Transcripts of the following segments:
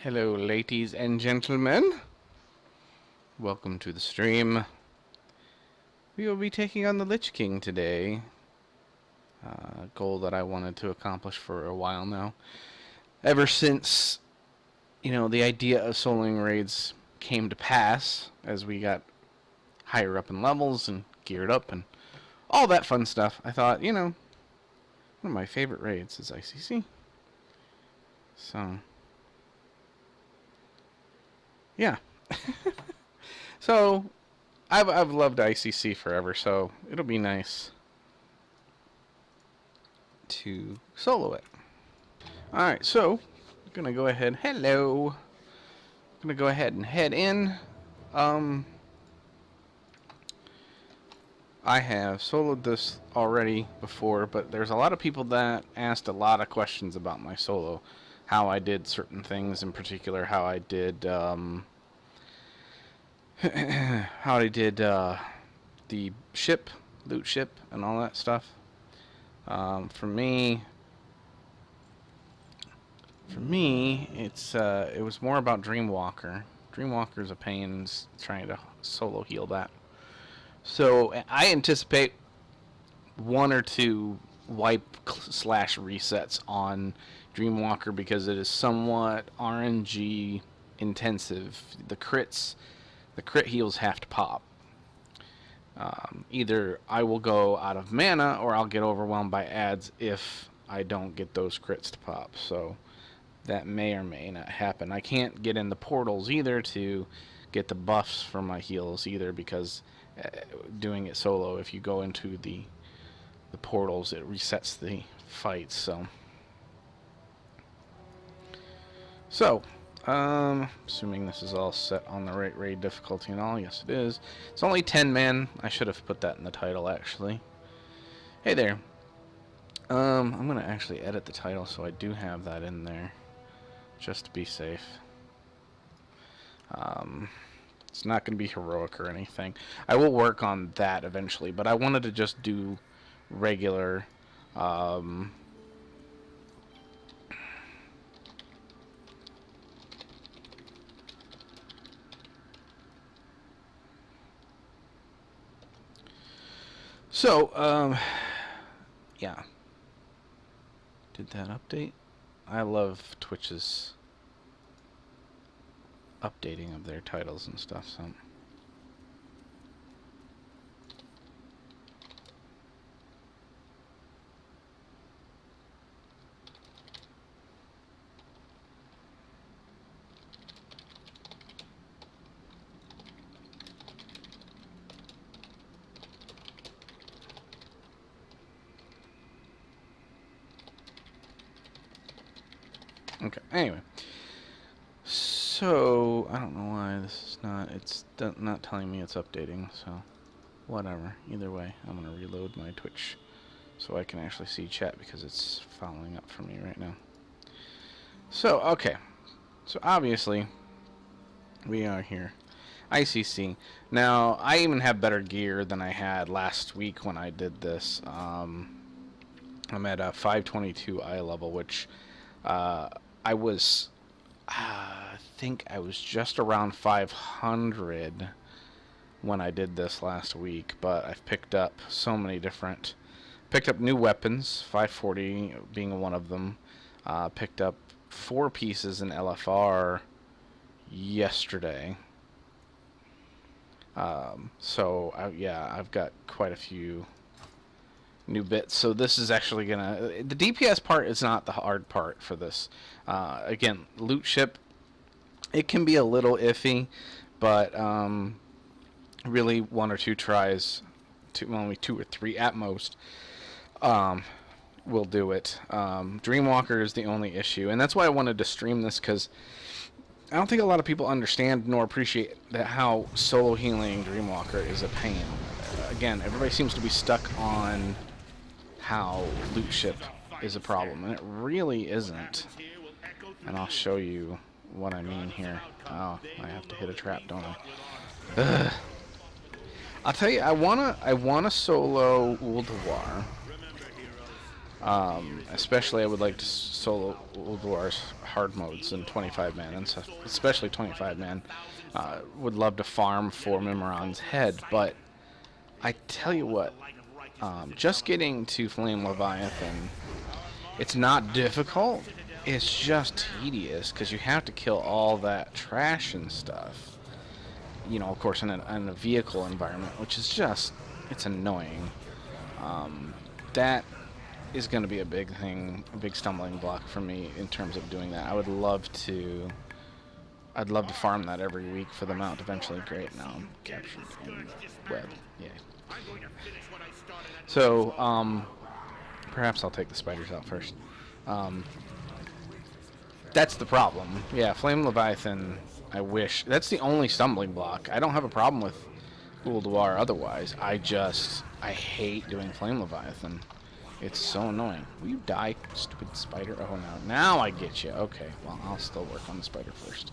Hello, ladies and gentlemen. Welcome to the stream. We will be taking on the Lich King today. A goal that I wanted to accomplish for a while now. Ever since, the idea of soloing raids came to pass as we got higher up in levels and geared up and all that fun stuff, I thought, one of my favorite raids is ICC. So, yeah. So, I've loved ICC forever, so it'll be nice to solo it. Alright, so, I'm gonna go ahead. Hello! I'm gonna go ahead and head in. I have soloed this already before, but there's a lot of people that asked a lot of questions about my solo. How I did certain things, in particular, how I did, the ship, loot ship, and all that stuff. For me, it was more about Dreamwalker. Dreamwalker's a pain trying to solo heal that. So I anticipate one or two wipe/resets on Dreamwalker because it is somewhat RNG intensive. The crit heals have to pop. Either I will go out of mana or I'll get overwhelmed by ads if I don't get those crits to pop. So that may or may not happen. I can't get in the portals either to get the buffs for my heals either because doing it solo, if you go into the portals, it resets the fight. So assuming this is all set on the right raid difficulty and all, yes it is. It's only 10 men. I should have put that in the title actually. Hey there. I'm gonna actually edit the title so I do have that in there, just to be safe. It's not gonna be heroic or anything. I will work on that eventually, but I wanted to just do regular. Yeah. Did that update? I love Twitch's updating of their titles and stuff, so. Okay, anyway. So, I don't know why this is not, it's not telling me it's updating, so whatever. Either way, I'm going to reload my Twitch so I can actually see chat because it's following up for me right now. So, okay. So, obviously, we are here. ICC. Now, I even have better gear than I had last week when I did this. I'm at a 522 eye level, which I was, I think I was just around 500 when I did this last week, but I've picked up so many different, picked up new weapons, 540 being one of them, picked up 4 pieces in LFR yesterday, yeah, I've got quite a few new bits. So this is actually gonna, the DPS part is not the hard part for this. Again, loot ship, it can be a little iffy, but really 1 or 2 tries, only 2 or 3 at most, will do it. Dreamwalker is the only issue, and that's why I wanted to stream this, because I don't think a lot of people understand nor appreciate that how solo healing Dreamwalker is a pain. Again, everybody seems to be stuck on how loot ship is a problem, and it really isn't. And I'll show you what I mean here. Oh, I have to hit a trap, don't I? Ugh. I'll tell you, I wanna solo Ulduar. Especially I would like to solo Ulduar's hard modes in 25 man, and so, especially 25 man. Would love to farm for Mimiron's head, but I tell you what, just getting to Flame Leviathan, it's not difficult, it's just tedious, because you have to kill all that trash and stuff. You know, of course, in a vehicle environment, which is just, it's annoying. That is going to be a big thing, a big stumbling block for me in terms of doing that. I'd love to farm that every week for the mount eventually. Great, now I'm captured in web. Yeah. So, perhaps I'll take the spiders out first. That's the problem. Yeah, Flame Leviathan, I wish. That's the only stumbling block. I don't have a problem with Ulduar otherwise. I hate doing Flame Leviathan. It's so annoying. Will you die, stupid spider? Oh, no. Now I get you. Okay, well, I'll still work on the spider first.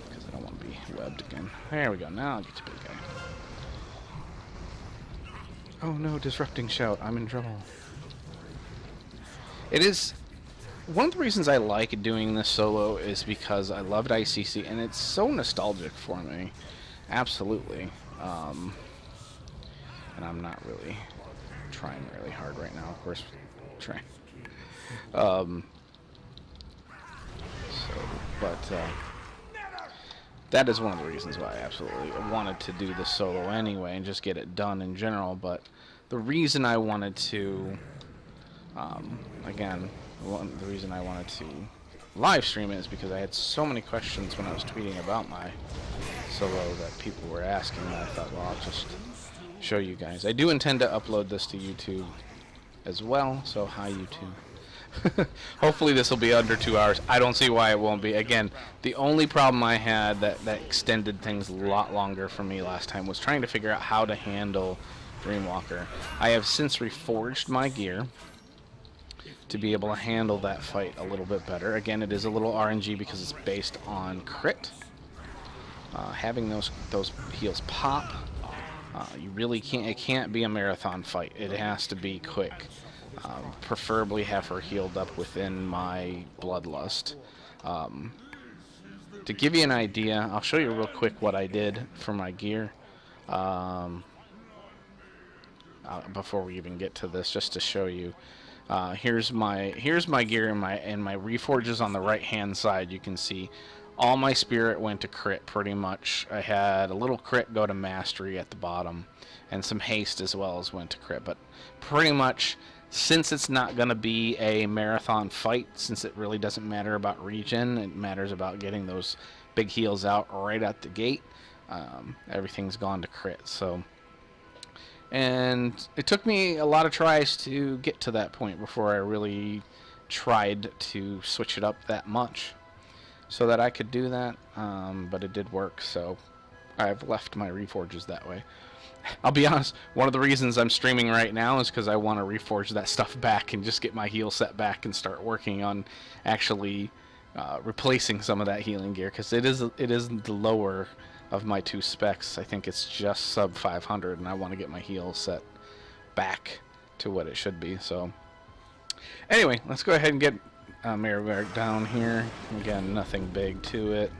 Because I don't want to be webbed again. There we go. Now I'll get you, big guy. Oh, no. Disrupting shout. I'm in trouble. It is... One of the reasons I like doing this solo is because I loved ICC, and it's so nostalgic for me. Absolutely. And I'm not really... trying really hard right now, of course. Trying. That is one of the reasons why I absolutely wanted to do this solo anyway and just get it done in general. But the reason I wanted to, again, the reason I wanted to live stream it is because I had so many questions when I was tweeting about my solo that people were asking, and I thought, well, I'll just show you guys. I do intend to upload this to YouTube as well, so hi YouTube. Hopefully this will be under 2 hours. I don't see why it won't be. Again, the only problem I had that extended things a lot longer for me last time was trying to figure out how to handle Dreamwalker. I have since reforged my gear to be able to handle that fight a little bit better. Again, it is a little RNG because it's based on crit. Having those heals pop, you really can't. It can't be a marathon fight. It has to be quick. Preferably have her healed up within my bloodlust. To give you an idea, I'll show you real quick what I did for my gear. Before we even get to this, just to show you. Here's my gear and my reforges on the right hand side. You can see all my spirit went to crit pretty much. I had a little crit go to mastery at the bottom, and some haste as well as went to crit. But pretty much, since it's not going to be a marathon fight, since it really doesn't matter about regen, it matters about getting those big heals out right at the gate. Everything's gone to crit. So, and it took me a lot of tries to get to that point before I really tried to switch it up that much so that I could do that, but it did work, so I've left my reforges that way. I'll be honest, one of the reasons I'm streaming right now is because I want to reforge that stuff back and just get my heal set back and start working on actually replacing some of that healing gear, because it is the lower of my 2 specs. I think it's just sub 500, and I want to get my heal set back to what it should be. So anyway, let's go ahead and get Maribaric down here. Again, nothing big to it.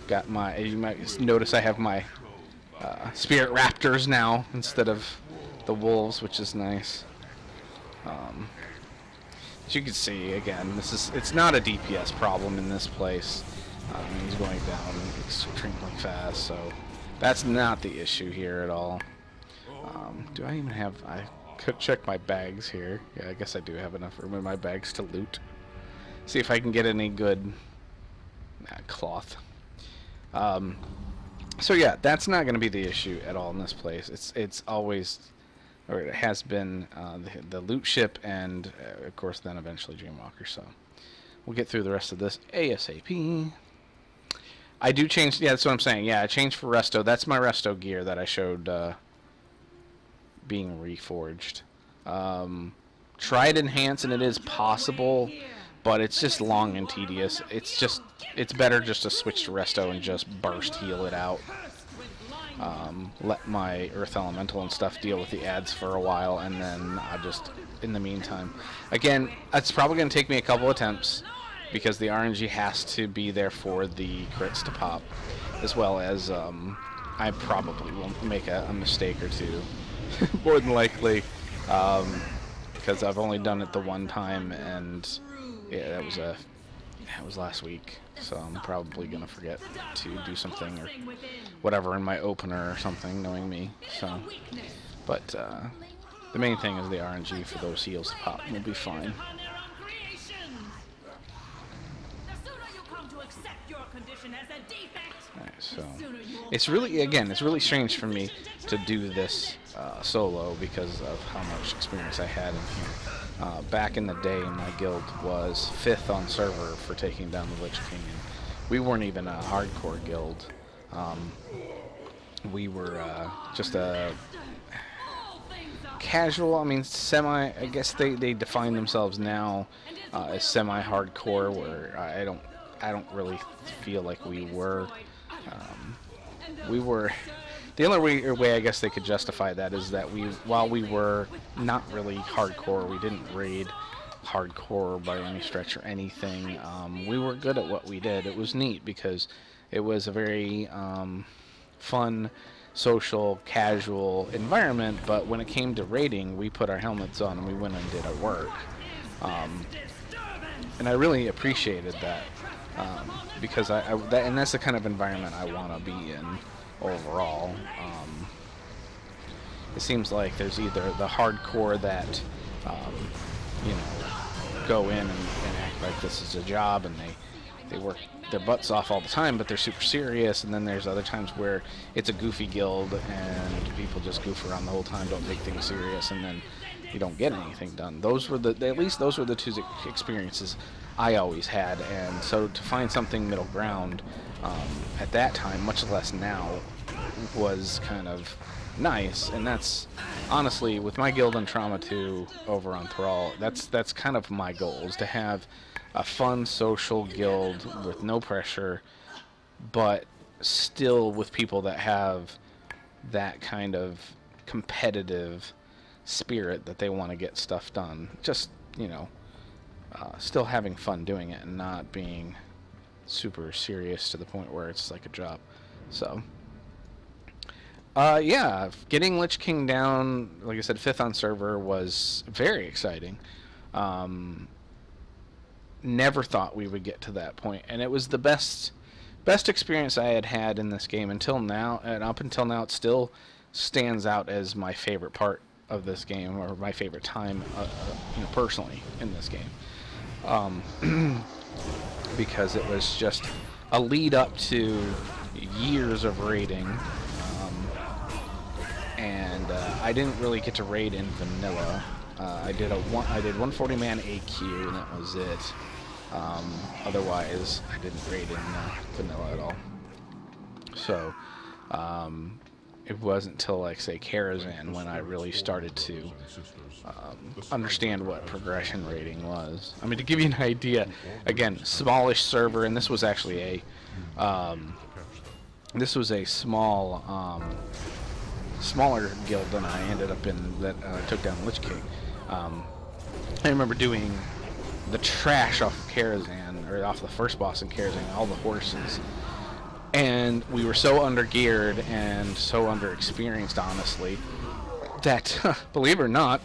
Got my, you might notice I have my Spirit Raptors now instead of the Wolves, which is nice. As you can see, again, it's not a DPS problem in this place. He's going down extremely fast, so that's not the issue here at all. Do I even have... I could check my bags here. Yeah, I guess I do have enough room in my bags to loot. See if I can get any good cloth. So yeah, that's not going to be the issue at all in this place. It's always, or it has been, the loot ship, and of course then eventually Dreamwalker. So we'll get through the rest of this ASAP. I do change. Yeah, that's what I'm saying. Yeah, I changed for resto. That's my resto gear that I showed being reforged. Tried enhance, and it is possible, but it's just long and tedious. It's better just to switch to resto and just burst heal it out. let my Earth Elemental and stuff deal with the ads for a while, and then I just, in the meantime, again, it's probably going to take me a couple attempts because the RNG has to be there for the crits to pop, as well as I probably will make a mistake or two, more than likely, because I've only done it the one time, and yeah, that was last week, so I'm probably gonna forget to do something or whatever in my opener or something, knowing me. So, but the main thing is the RNG for those heals to pop. We'll be fine. Alright, so it's really strange for me to do this solo because of how much experience I had in here. Back in the day, my guild was 5th on server for taking down the Lich King, and we weren't even a hardcore guild. We were just a casual, I mean, semi, I guess they define themselves now as semi-hardcore, where I don't really feel like we were. The only way I guess they could justify that is that while we were not really hardcore, we didn't raid hardcore by any stretch or anything, we were good at what we did. It was neat because it was a very fun, social, casual environment, but when it came to raiding, we put our helmets on and we went and did our work. And I really appreciated that. Because and that's the kind of environment I want to be in overall. It seems like there's either the hardcore that you know, go in and act like this is a job, and they work their butts off all the time, but they're super serious, and then there's other times where it's a goofy guild and people just goof around the whole time, don't take things serious, and then you don't get anything done. Those were at least those were the two experiences I always had, and so to find something middle ground at that time, much less now, was kind of nice. And that's honestly, with my guild and Trauma 2 over on Thrall, that's kind of my goal, is to have a fun social guild with no pressure, but still with people that have that kind of competitive spirit that they want to get stuff done. Just, you know, still having fun doing it and not being super serious to the point where it's like a job. So, yeah, getting Lich King down, like I said, 5th on server was very exciting. Never thought we would get to that point, and it was the best experience I had had in this game until now, and up until now it still stands out as my favorite part of this game, or my favorite time, you know, personally in this game, because it was just a lead up to years of raiding, and I didn't really get to raid in vanilla. I did 140-man AQ, and that was it. Otherwise, I didn't raid in vanilla at all. So, it wasn't until, like, say, Karazhan when I really started to understand what progression rating was. I mean, to give you an idea, again, smallish server, and this was actually a smaller guild than I ended up in that took down Lich King. I remember doing the trash off of Karazhan, or off the first boss in Karazhan, all the horses. And we were so under-geared and so under-experienced, honestly, that, believe it or not,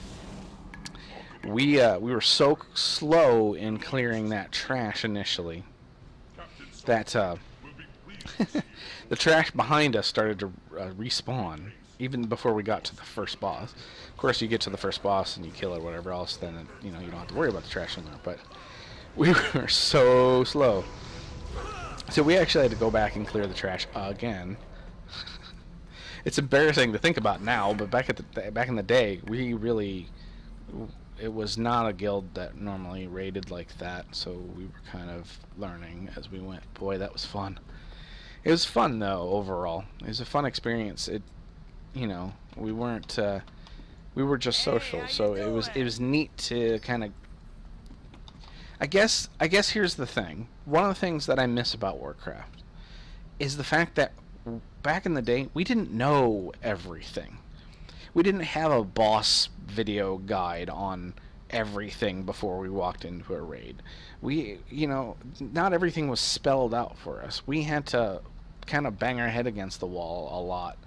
we were so slow in clearing that trash initially that the trash behind us started to respawn even before we got to the first boss. Of course, you get to the first boss and you kill it or whatever else, then you know you don't have to worry about the trash in there. But we were so slow. So we actually had to go back and clear the trash again. It's embarrassing to think about now, but back in the day, it was not a guild that normally raided like that, so we were kind of learning as we went. Boy, that was fun. It was fun though overall. It was a fun experience. You know, we were just social, so it was neat to kind of. I guess here's the thing. One of the things that I miss about Warcraft is the fact that back in the day, we didn't know everything. We didn't have a boss video guide on everything before we walked into a raid. We, not everything was spelled out for us. We had to kind of bang our head against the wall a lot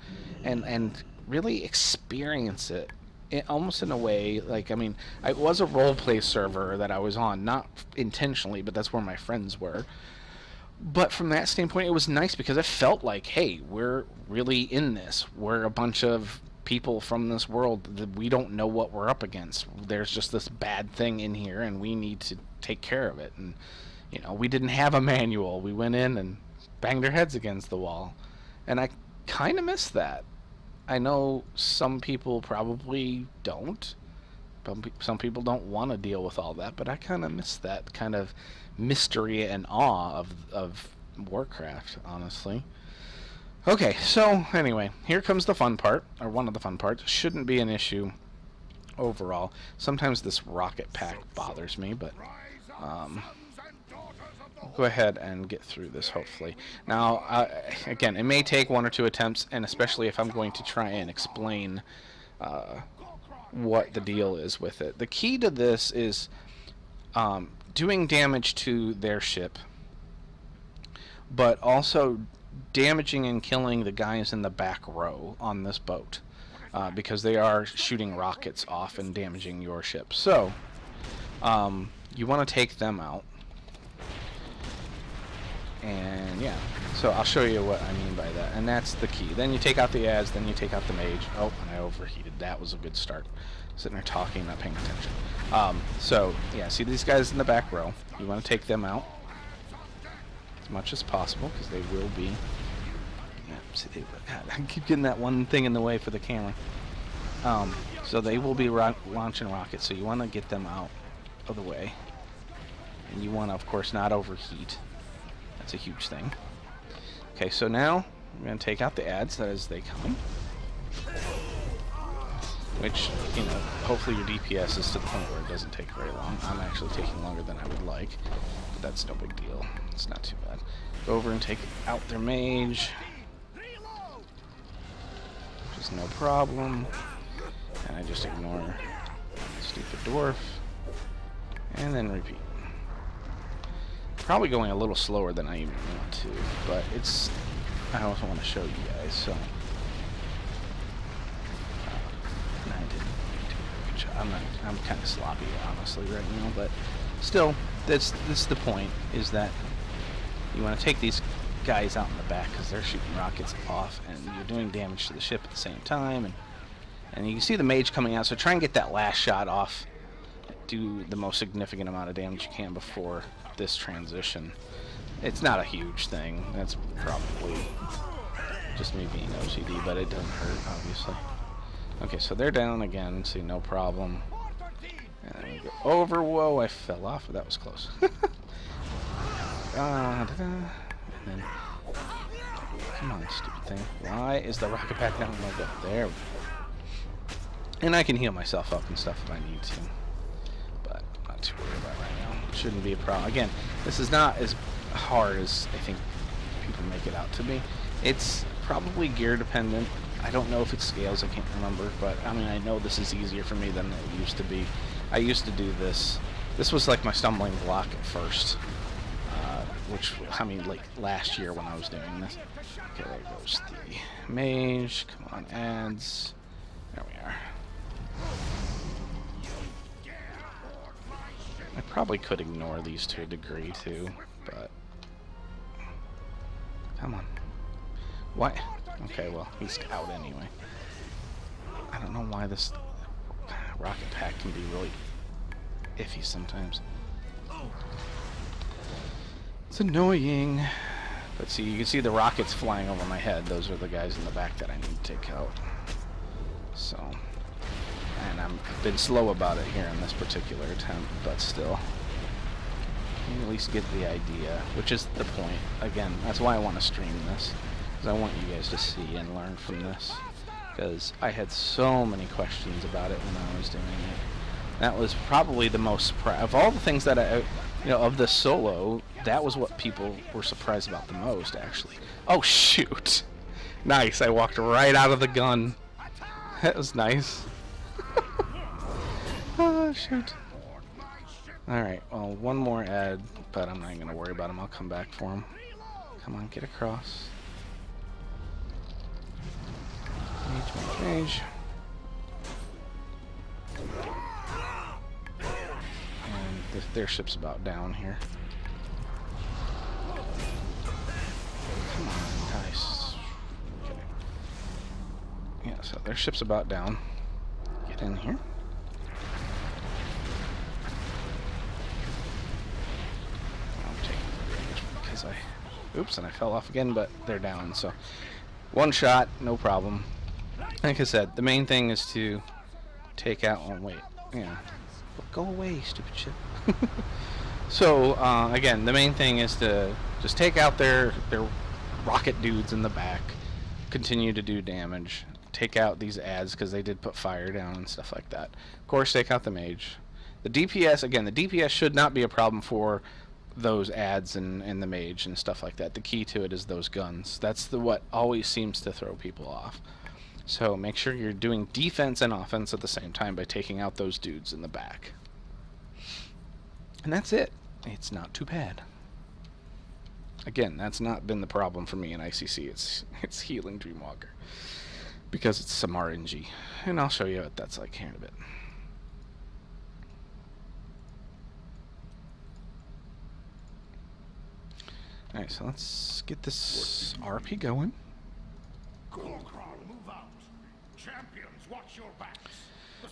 and really experience it. Almost in a way, like, I mean, it was a roleplay server that I was on, not intentionally, but that's where my friends were. But from that standpoint, it was nice because it felt like, hey, we're really in this. We're a bunch of people from this world that we don't know what we're up against. There's just this bad thing in here, and we need to take care of it. And, we didn't have a manual. We went in and banged our heads against the wall. And I kind of miss that. I know some people probably don't. Some people don't want to deal with all that, but I kind of miss that kind of mystery and awe of Warcraft, honestly. Okay, so anyway, here comes the fun part, or one of the fun parts. Shouldn't be an issue overall. Sometimes this rocket pack bothers me, but go ahead and get through this, hopefully. Now, again, it may take 1 or 2 attempts, and especially if I'm going to try and explain what the deal is with it. The key to this is doing damage to their ship, but also damaging and killing the guys in the back row on this boat, because they are shooting rockets off and damaging your ship. So, you want to take them out. And yeah, so I'll show you what I mean by that, and that's the key. Then you take out the ads, then you take out the mage. Oh, and I overheated. That was a good start. Sitting there talking, not paying attention. So yeah, see these guys in the back row. You want to take them out as much as possible because they will be. Yeah, see, God, I keep getting that one thing in the way for the camera. So they will be launching rockets. So you want to get them out of the way, and you want to, of course, not overheat. That's a huge thing. Okay, so now I'm going to take out the ads as they come. Which, hopefully your DPS is to the point where it doesn't take very long. I'm actually taking longer than I would like, but that's no big deal. It's not too bad. Go over and take out their mage. Which is no problem. And I just ignore the stupid dwarf. And then repeat. Probably going a little slower than I even want to, but I also want to show you guys, so I didn't do a good job. I'm kind of sloppy, honestly, right now, but still, that's the point, is that you want to take these guys out in the back because they're shooting rockets off, and you're doing damage to the ship at the same time, and you can see the mage coming out, so try and get that last shot off. Do the most significant amount of damage you can before this transition. It's not a huge thing. That's probably just me being OCD, but it doesn't hurt, obviously. Okay, so they're down again, see, no problem. And then we go over. Whoa, I fell off. That was close. And then, come on, stupid thing. Why is the rocket pack down? There we go. And I can heal myself up and stuff if I need to. But I'm not too worried about it right now. Shouldn't be a problem. Again, this is not as hard as I think people make it out to be. It's probably gear dependent. I don't know if it scales, I can't remember, but I mean, I know this is easier for me than it used to be. I used to do this. This was like my stumbling block at first, which, I mean, like last year when I was doing this. Okay, there goes the mage. Come on, ads. There we are. I probably could ignore these to a degree too, but come on. What? Okay, well, he's out anyway. I don't know why this rocket pack can be really iffy sometimes. It's annoying. But see, you can see the rockets flying over my head. Those are the guys in the back that I need to take out. So, and I've been slow about it here in this particular attempt, but still. You can at least get the idea, which is the point. Again, that's why I want to stream this. Because I want you guys to see and learn from this. Because I had so many questions about it when I was doing it. That was probably the most of all the things that of the solo, that was what people were surprised about the most, actually. Oh, shoot. Nice, I walked right out of the gun. That was nice. Oh, shoot. Alright, well, one more ad, but I'm not going to worry about him. I'll come back for him. Come on, get across. Mage. And their ship's about down here. Come on, nice. Okay. Yeah, so their ship's about down. Get in here. I'm taking the damage because oops, and I fell off again, but they're down, so one shot, no problem. Like I said, the main thing is to take out. Oh wait, yeah. Go away, stupid ship. So again, the main thing is to just take out their rocket dudes in the back, continue to do damage, take out these ads because they did put fire down and stuff like that. Of course, take out the mage. The DPS, again, the DPS should not be a problem for those ads and the mage and stuff like that. The key to it is those guns. That's what always seems to throw people off. So make sure you're doing defense and offense at the same time by taking out those dudes in the back. And that's it. It's not too bad. Again, that's not been the problem for me in ICC. It's healing Dreamwalker because it's some RNG. And I'll show you what that's like here in a bit. Alright, so let's get this RP going.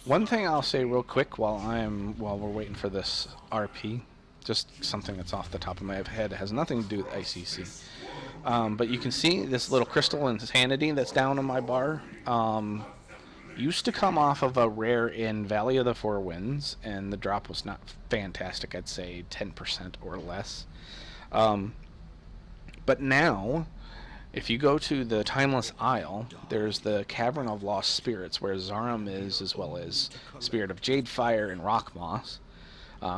One thing I'll say real quick while we're waiting for this RP, just something that's off the top of my head, it has nothing to do with ICC. But you can see this little crystal insanity that's down on my bar. Used to come off of a rare in Valley of the Four Winds, and the drop was not fantastic. I'd say 10% or less. But now, if you go to the Timeless Isle, there's the Cavern of Lost Spirits, where Zarum is, as well as Spirit of Jade Fire and Rock Moss,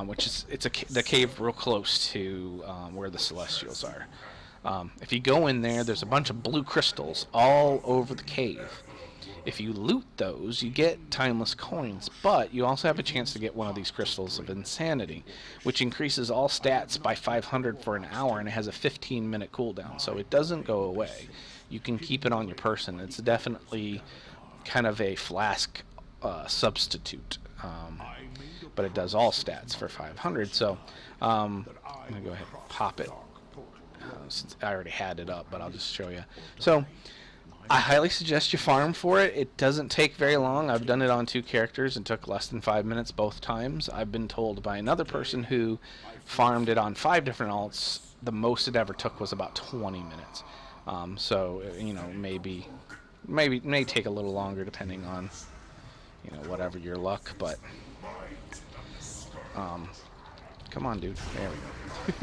which is the cave real close to where the Celestials are. If you go in there, there's a bunch of blue crystals all over the cave. If you loot those, you get timeless coins, but you also have a chance to get one of these crystals of insanity, which increases all stats by 500 for an hour, and it has a 15-minute cooldown, so it doesn't go away. You can keep it on your person. It's definitely kind of a flask substitute, but it does all stats for 500, so I'm going to go ahead and pop it, since I already had it up, but I'll just show you. So I highly suggest you farm for it. It doesn't take very long. I've done it on 2 characters and took less than 5 minutes both times. I've been told by another person who farmed it on 5 different alts, the most it ever took was about 20 minutes. So, you know, maybe may take a little longer depending on, you know, whatever your luck, but come on, dude. There we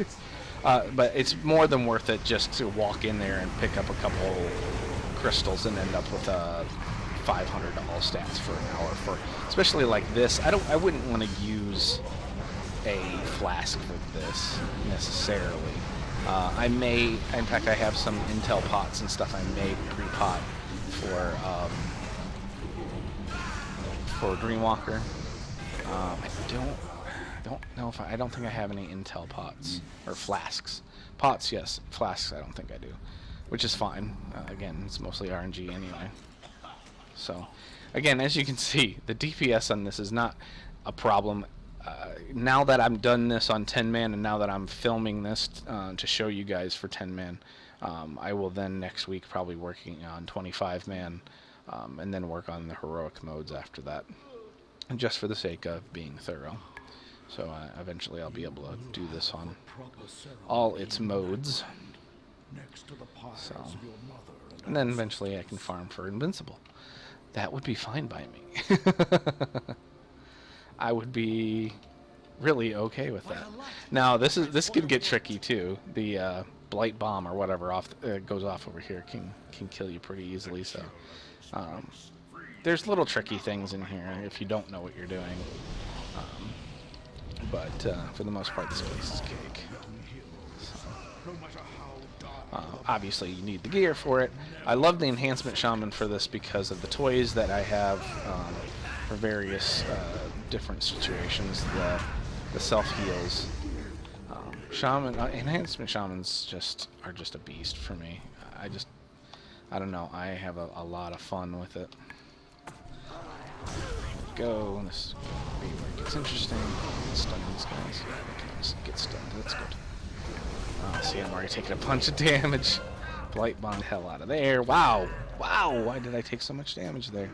go. But it's more than worth it just to walk in there and pick up a couple crystals and end up with 500 all stats for an hour, for especially like this. I wouldn't want to use a flask for this necessarily. I may, in fact, I have some intel pots and stuff I may pre-pot for Dreamwalker. I don't think I have any intel pots or flasks. Pots, yes. Flasks, I don't think I do. Which is fine. Again, it's mostly RNG anyway. So, again, as you can see, the DPS on this is not a problem. Now that I'm done this on 10-man, and now that I'm filming this to show you guys for 10-man, I will then next week probably working on 25-man, and then work on the heroic modes after that, just for the sake of being thorough. So eventually I'll be able to do this on all its modes. So, and then eventually I can farm for Invincible. That would be fine by me. I would be really okay with that. Now this can get tricky too. The blight bomb or whatever goes off over here can kill you pretty easily. So there's little tricky things in here if you don't know what you're doing. But for the most part, this place is cake. So. Obviously, you need the gear for it. I love the Enhancement Shaman for this because of the toys that I have for various different situations. The self-heals. Shaman, Enhancement Shamans are just a beast for me. I don't know, I have a lot of fun with it. Here we go, this is going to be where it gets interesting. Stun these guys. Yeah, they can just get stunned, that's good. Oh, see, I'm already taking a bunch of damage. Blight Bomb the hell out of there. Wow! Wow! Why did I take so much damage there?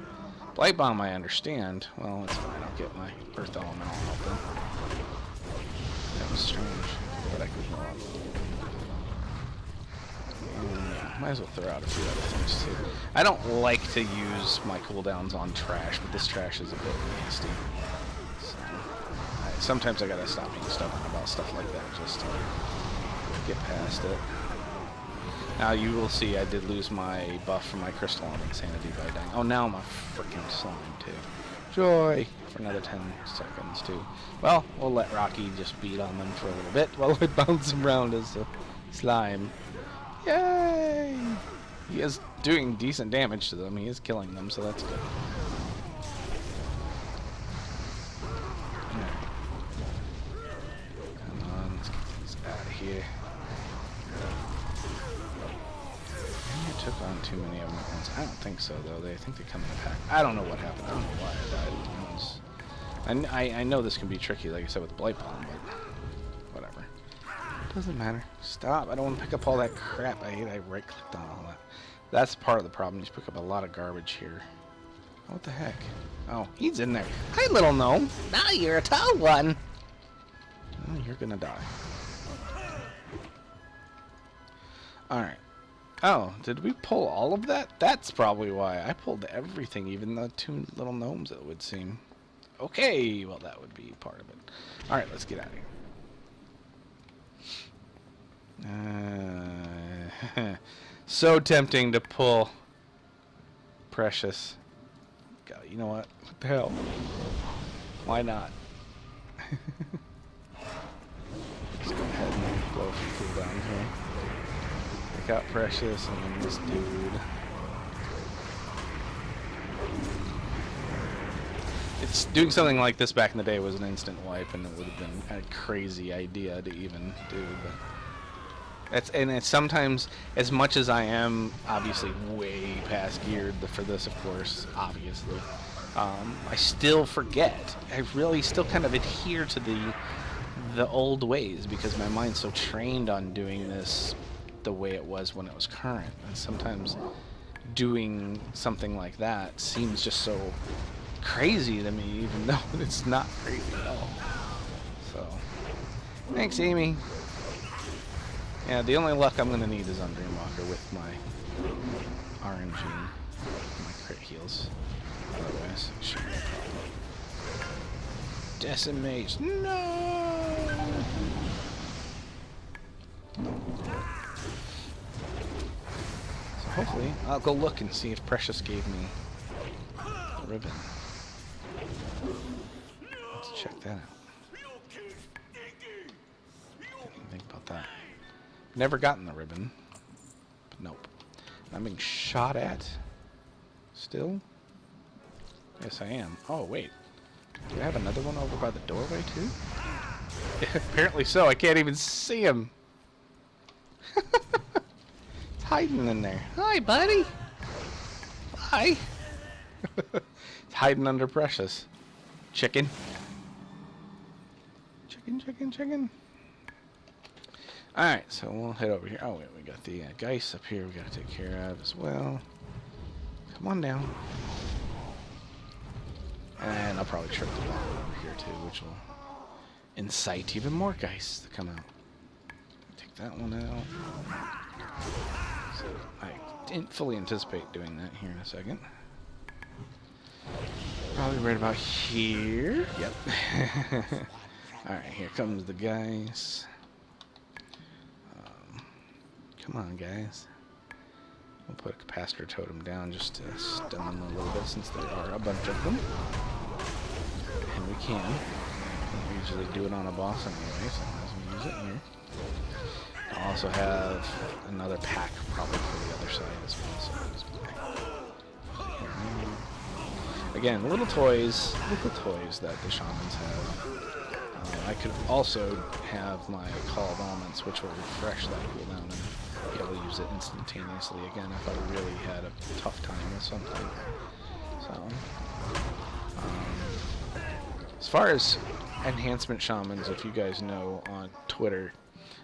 Blight Bomb I understand. Well, it's fine, I'll get my Earth Elemental out then. That was strange, but I could heal up. Yeah, might as well throw out a few other things too. I don't like to use my cooldowns on trash, but this trash is a bit nasty. So, sometimes I gotta stop being stubborn about stuff like that just to get past it. Now you will see I did lose my buff from my Crystal on Insanity by dying. Oh, now I'm a freaking slime too. Joy! For another 10 seconds too. Well, we'll let Rocky just beat on them for a little bit while we bounce him around as a slime. Yay! He is doing decent damage to them. He is killing them, so that's good. Come on, let's get these out of here. Maybe I took on too many of them at once. I don't think so, though. I think they come in a pack. I don't know what happened. I don't know why I died. I know this can be tricky, like I said, with the Blight Bomb, but whatever. Doesn't matter. Stop. I don't want to pick up all that crap. I right-clicked on all that. That's part of the problem. You just pick up a lot of garbage here. What the heck? Oh, he's in there. Hi, little gnome. Now you're a tall one. Oh, you're gonna die. Alright. Oh, did we pull all of that? That's probably why. I pulled everything, even the 2 little gnomes, it would seem. Okay, well, that would be part of it. Alright, let's get out of here. So tempting to pull Precious. God, you know what? What the hell? Why not? Let's go ahead and blow a few cooldowns here. Pick out Precious and then this dude. It's doing something like this back in the day was an instant wipe, and it would have been a crazy idea to even do. But it's sometimes, as much as I am obviously way past geared for this, of course, obviously, I still forget. I really still kind of adhere to the old ways because my mind's so trained on doing this the way it was when it was current. And sometimes doing something like that seems just so crazy to me, even though it's not crazy at all. So, thanks, Amy. Yeah, the only luck I'm gonna need is on Dreamwalker with my RNG, my crit heals. Otherwise, it should be a problem. Decimate. No! So hopefully, I'll go look and see if Precious gave me the ribbon. Let's check that out. Didn't even think about that. Never gotten the ribbon, but nope. I'm being shot at still? Yes, I am. Oh, wait. Do I have another one over by the doorway, too? Apparently so. I can't even see him. It's hiding in there. Hi, buddy. Hi. It's hiding under Precious. Chicken. Chicken, chicken, chicken. Alright, so we'll head over here. Oh, wait, we got the Geist up here we gotta take care of as well. Come on down. And I'll probably trip the ball over here too, which will incite even more Geists to come out. Take that one out. So I didn't fully anticipate doing that here in a second. Probably right about here. Yep. Alright, here comes the Geist. Come on, guys. We'll put a capacitor totem down just to stun them a little bit since there are a bunch of them. And we can. We usually do it on a boss anyway, so might as well use it here. I'll also have another pack probably for the other side as well. So again, little toys that the shamans have. I could also have my Call of Elements, which will refresh that cooldown and be able to use it instantaneously again if I really had a tough time with something. So, as far as Enhancement Shamans, if you guys know on Twitter,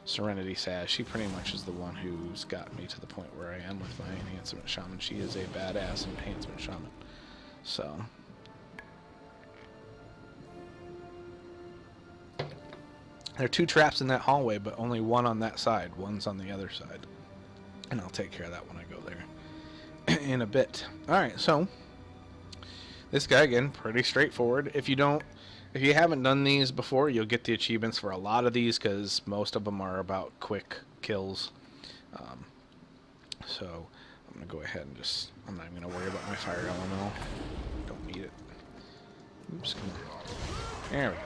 Serenity Sash, she pretty much is the one who's got me to the point where I am with my Enhancement Shaman. She is a badass Enhancement Shaman. So, there are 2 traps in that hallway, but only one on that side. One's on the other side. And I'll take care of that when I go there in a bit. Alright, so this guy, again, pretty straightforward. If you haven't done these before, you'll get the achievements for a lot of these because most of them are about quick kills. So I'm going to go ahead and I'm not even going to worry about my fire elemental. Don't need it. Oops, come on. There we go.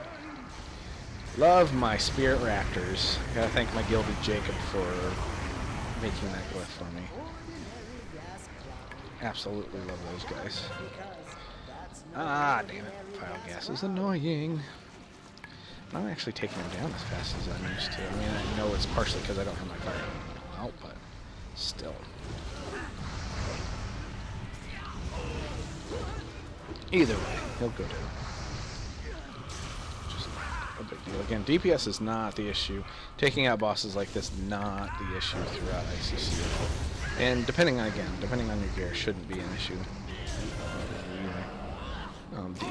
Love my Spirit Raptors. Gotta thank my Gilded Jacob for making that glyph for me. Absolutely love those guys. Ah, damn it. File gas is annoying. I'm not actually taking them down as fast as I'm used to. I mean, I know it's partially because I don't have my fire out, but still. Either way, he'll go down. A big deal. Again, DPS is not the issue. Taking out bosses like this, not the issue throughout ICC at all. And depending on your gear, shouldn't be an issue.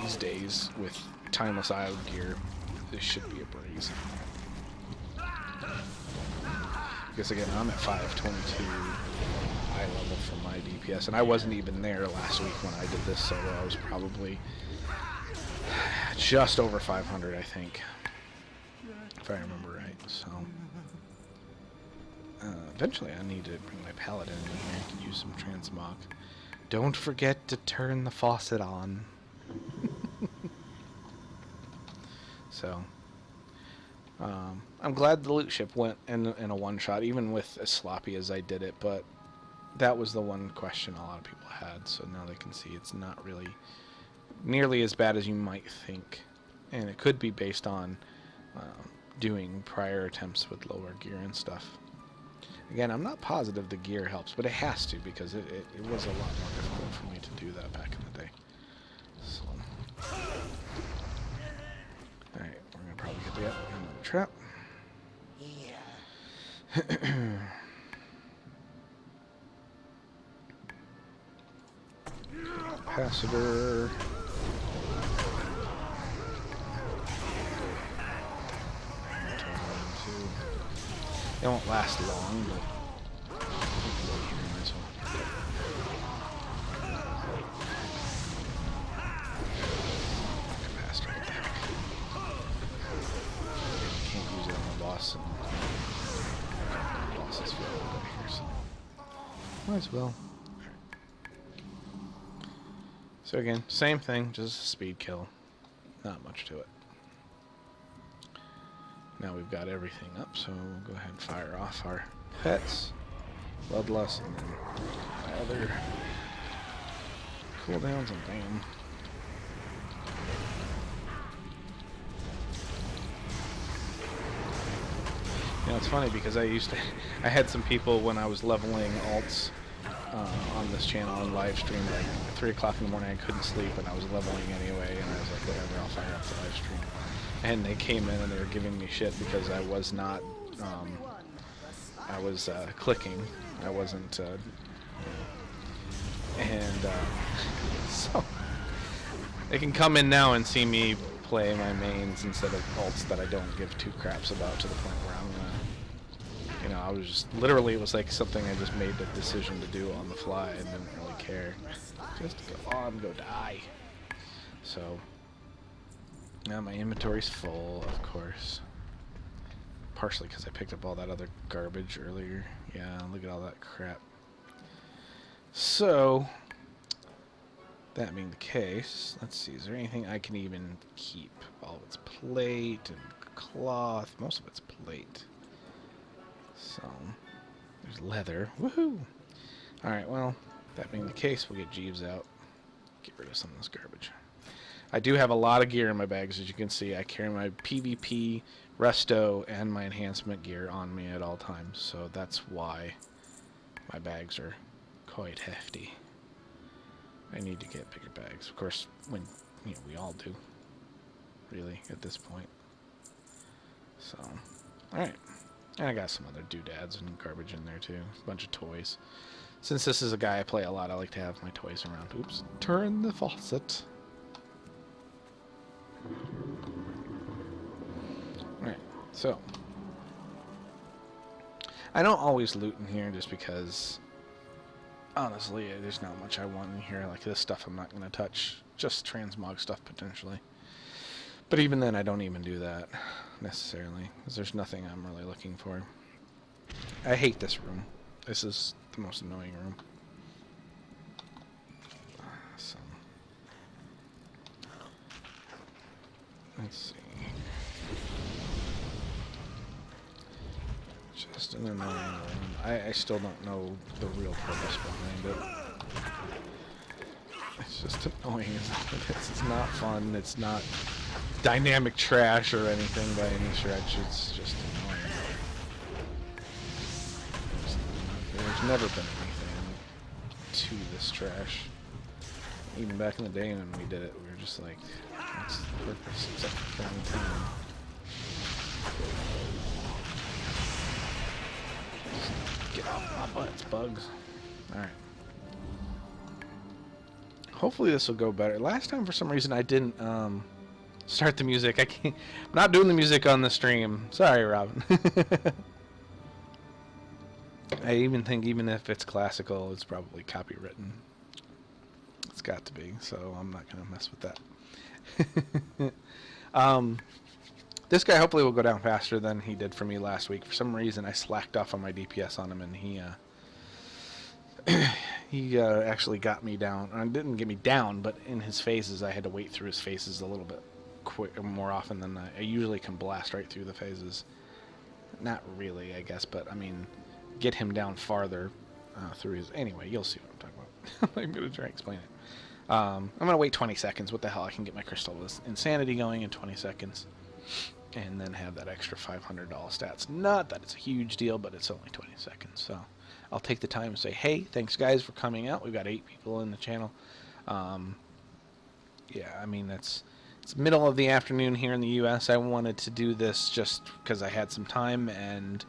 These days, with Timeless Isle gear, this should be a breeze. Because again, I'm at 522 eye level for my DPS, and I wasn't even there last week when I did this solo. I was probably just over 500, I think, if I remember right. So eventually I need to bring my paladin in here. I can use some transmog. Don't forget to turn the faucet on. So I'm glad the loot ship went in a one-shot, even with as sloppy as I did it, but that was the one question a lot of people had, so now they can see it's not really nearly as bad as you might think. And it could be based on doing prior attempts with lower gear and stuff. Again, I'm not positive the gear helps, but it has to, because it was a lot more difficult for me to do that back in the day. So, alright, we're going to probably get the another trap. Capacitor. They won't last long, but might as well. Capacitor, what the heck? Can't use it on the boss, and the boss is filled over here, so might as well. So again, same thing, just a speed kill. Not much to it. Now we've got everything up, so we'll go ahead and fire off our pets, bloodlust, and then my other cooldowns, and bam. You know, it's funny because I had some people when I was leveling alts on this channel on Livestream, like 3 o'clock in the morning, I couldn't sleep, and I was leveling anyway, and I was like, whatever, I'll fire up the Livestream. And they came in and they were giving me shit because I was not, I was clicking. I wasn't, so they can come in now and see me play my mains instead of ults that I don't give 2 craps about, to the point where I'm gonna, you know, I was just, literally it was like something I just made the decision to do on the fly and didn't really care. Just go on, go die. So, now my inventory's full, of course. Partially because I picked up all that other garbage earlier. Yeah, look at all that crap. So, that being the case, let's see, is there anything I can even keep? All of it's plate and cloth. Most of it's plate. So, there's leather. Woohoo! Alright, well, that being the case, we'll get Jeeves out. Get rid of some of this garbage. I do have a lot of gear in my bags, as you can see. I carry my PvP, resto, and my enhancement gear on me at all times. So that's why my bags are quite hefty. I need to get bigger bags. Of course, when we all do, really, at this point. So, alright. And I got some other doodads and garbage in there, too. A bunch of toys. Since this is a guy I play a lot, I like to have my toys around. Oops. Turn the faucet. Alright, so. I don't always loot in here just because, honestly, there's not much I want in here. Like this stuff I'm not going to touch. Just transmog stuff, potentially. But even then, I don't even do that, necessarily. Because there's nothing I'm really looking for. I hate this room. This is the most annoying room. So, let's see. Just an annoying room. I still don't know the real purpose behind it. It's just annoying. It's not fun. It's not dynamic trash or anything by any stretch. It's just annoying. There's never been anything to this trash. Even back in the day when we did it, we were just like, what's the purpose except for killing time? Get off my butt, it's bugs. Alright. Hopefully this will go better. Last time, for some reason, I didn't start the music. I'm not doing the music on the stream. Sorry, Robin. I even think, even if it's classical, it's probably copywritten. It's got to be, so I'm not going to mess with that. This guy hopefully will go down faster than he did for me last week. For some reason, I slacked off on my DPS on him, and he actually got me down. Or didn't get me down, but in his phases, I had to wait through his phases a little bit more often than I usually can blast right through the phases. Not really, I guess, but I mean, get him down farther through his... Anyway, you'll see what I'm talking about. I'm going to try and explain it. I'm going to wait 20 seconds. What the hell? I can get my Crystal Insanity going in 20 seconds. And then have that extra $500 stats. Not that it's a huge deal, but it's only 20 seconds. So I'll take the time and say, hey, thanks guys for coming out. We've got 8 people in the channel. Yeah, I mean, it's middle of the afternoon here in the U.S. I wanted to do this just because I had some time. And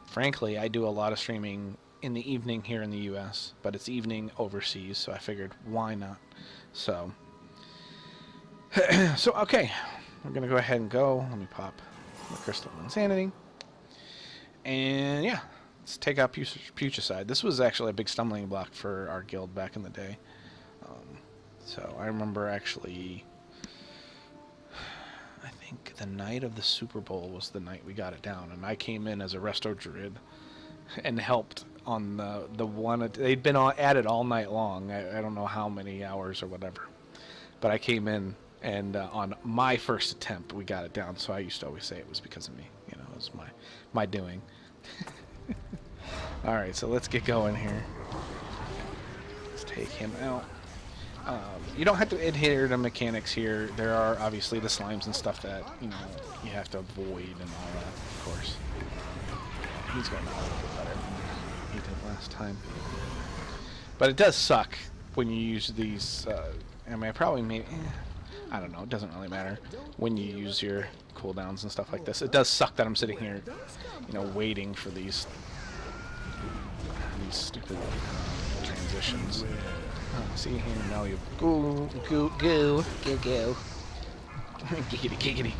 frankly, I do a lot of streaming in the evening here in the U.S. But it's evening overseas, so I figured, why not? So, okay. We're going to go ahead and go. Let me pop the Crystal Insanity. And yeah, let's take out Putricide. This was actually a big stumbling block for our guild back in the day. So I remember actually, I think the night of the Super Bowl was the night we got it down. And I came in as a Resto Druid and helped on the one. They'd been at it all night long. I don't know how many hours or whatever. But I came in. And on my first attempt, we got it down. So I used to always say it was because of me. You know, it was my doing. All right, so let's get going here. Let's take him out. You don't have to adhere to mechanics here. There are obviously the slimes and stuff that, you know, you have to avoid and all that, of course. He's going to be a little bit better than he did last time. But it does suck when you use these. I mean, I probably made... I don't know, it doesn't really matter when you use your cooldowns and stuff like this. It does suck that I'm sitting here, you know, waiting for these stupid transitions. See here, now you go. Giggity.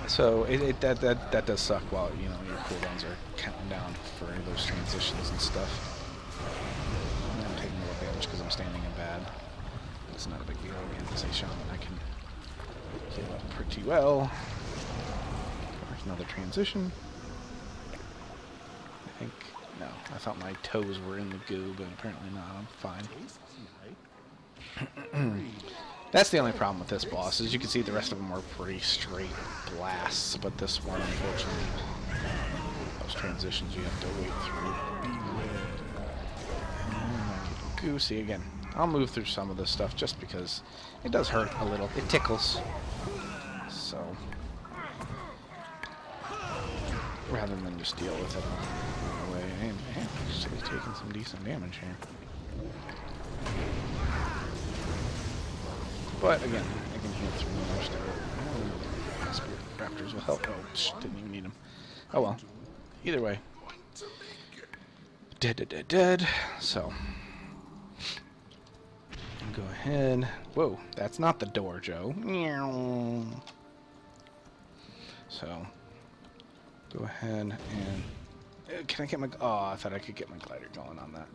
So that does suck while, you know, your cooldowns are counting down for those transitions and stuff. I'm taking a little damage because I'm standing in bad. It's not a big deal. Again, as a Shaman, I can heal up pretty well. There's another transition. I think... No, I thought my toes were in the goo, but apparently not. I'm fine. That's the only problem with this boss. As you can see, the rest of them are pretty straight blasts, but this one, unfortunately, those transitions you have to wait through. Goosey again. I'll move through some of this stuff just because it does hurt a little. It tickles. So, rather than just deal with it all the way. And actually taking some decent damage here. But again, I can heal through most of it. Oh, Spirit Raptors will help. Oh, didn't even need them. Oh well. Either way. Dead. So. Go ahead. Whoa, that's not the door, Joe. So. Go ahead and... Can I get my... Oh, I thought I could get my glider going on that.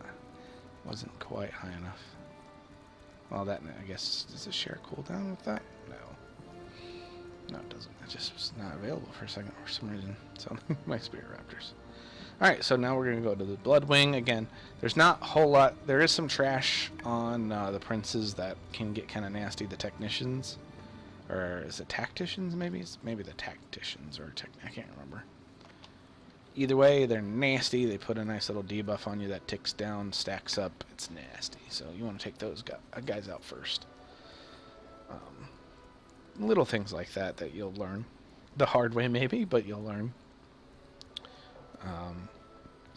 Wasn't quite high enough. Well, that, I guess, does it share cooldown with that? No. No, it doesn't. It just was not available for a second for some reason. So, my Spirit Raptors. Alright, so now we're going to go to the Bloodwing. Again, there's not a whole lot. There is some trash on the princes that can get kind of nasty. The technicians. Or is it tacticians, maybe? It's maybe the tacticians, or I can't remember. Either way, they're nasty. They put a nice little debuff on you that ticks down, stacks up. It's nasty. So you want to take those guys out first. Little things like that you'll learn. The hard way, maybe, but you'll learn.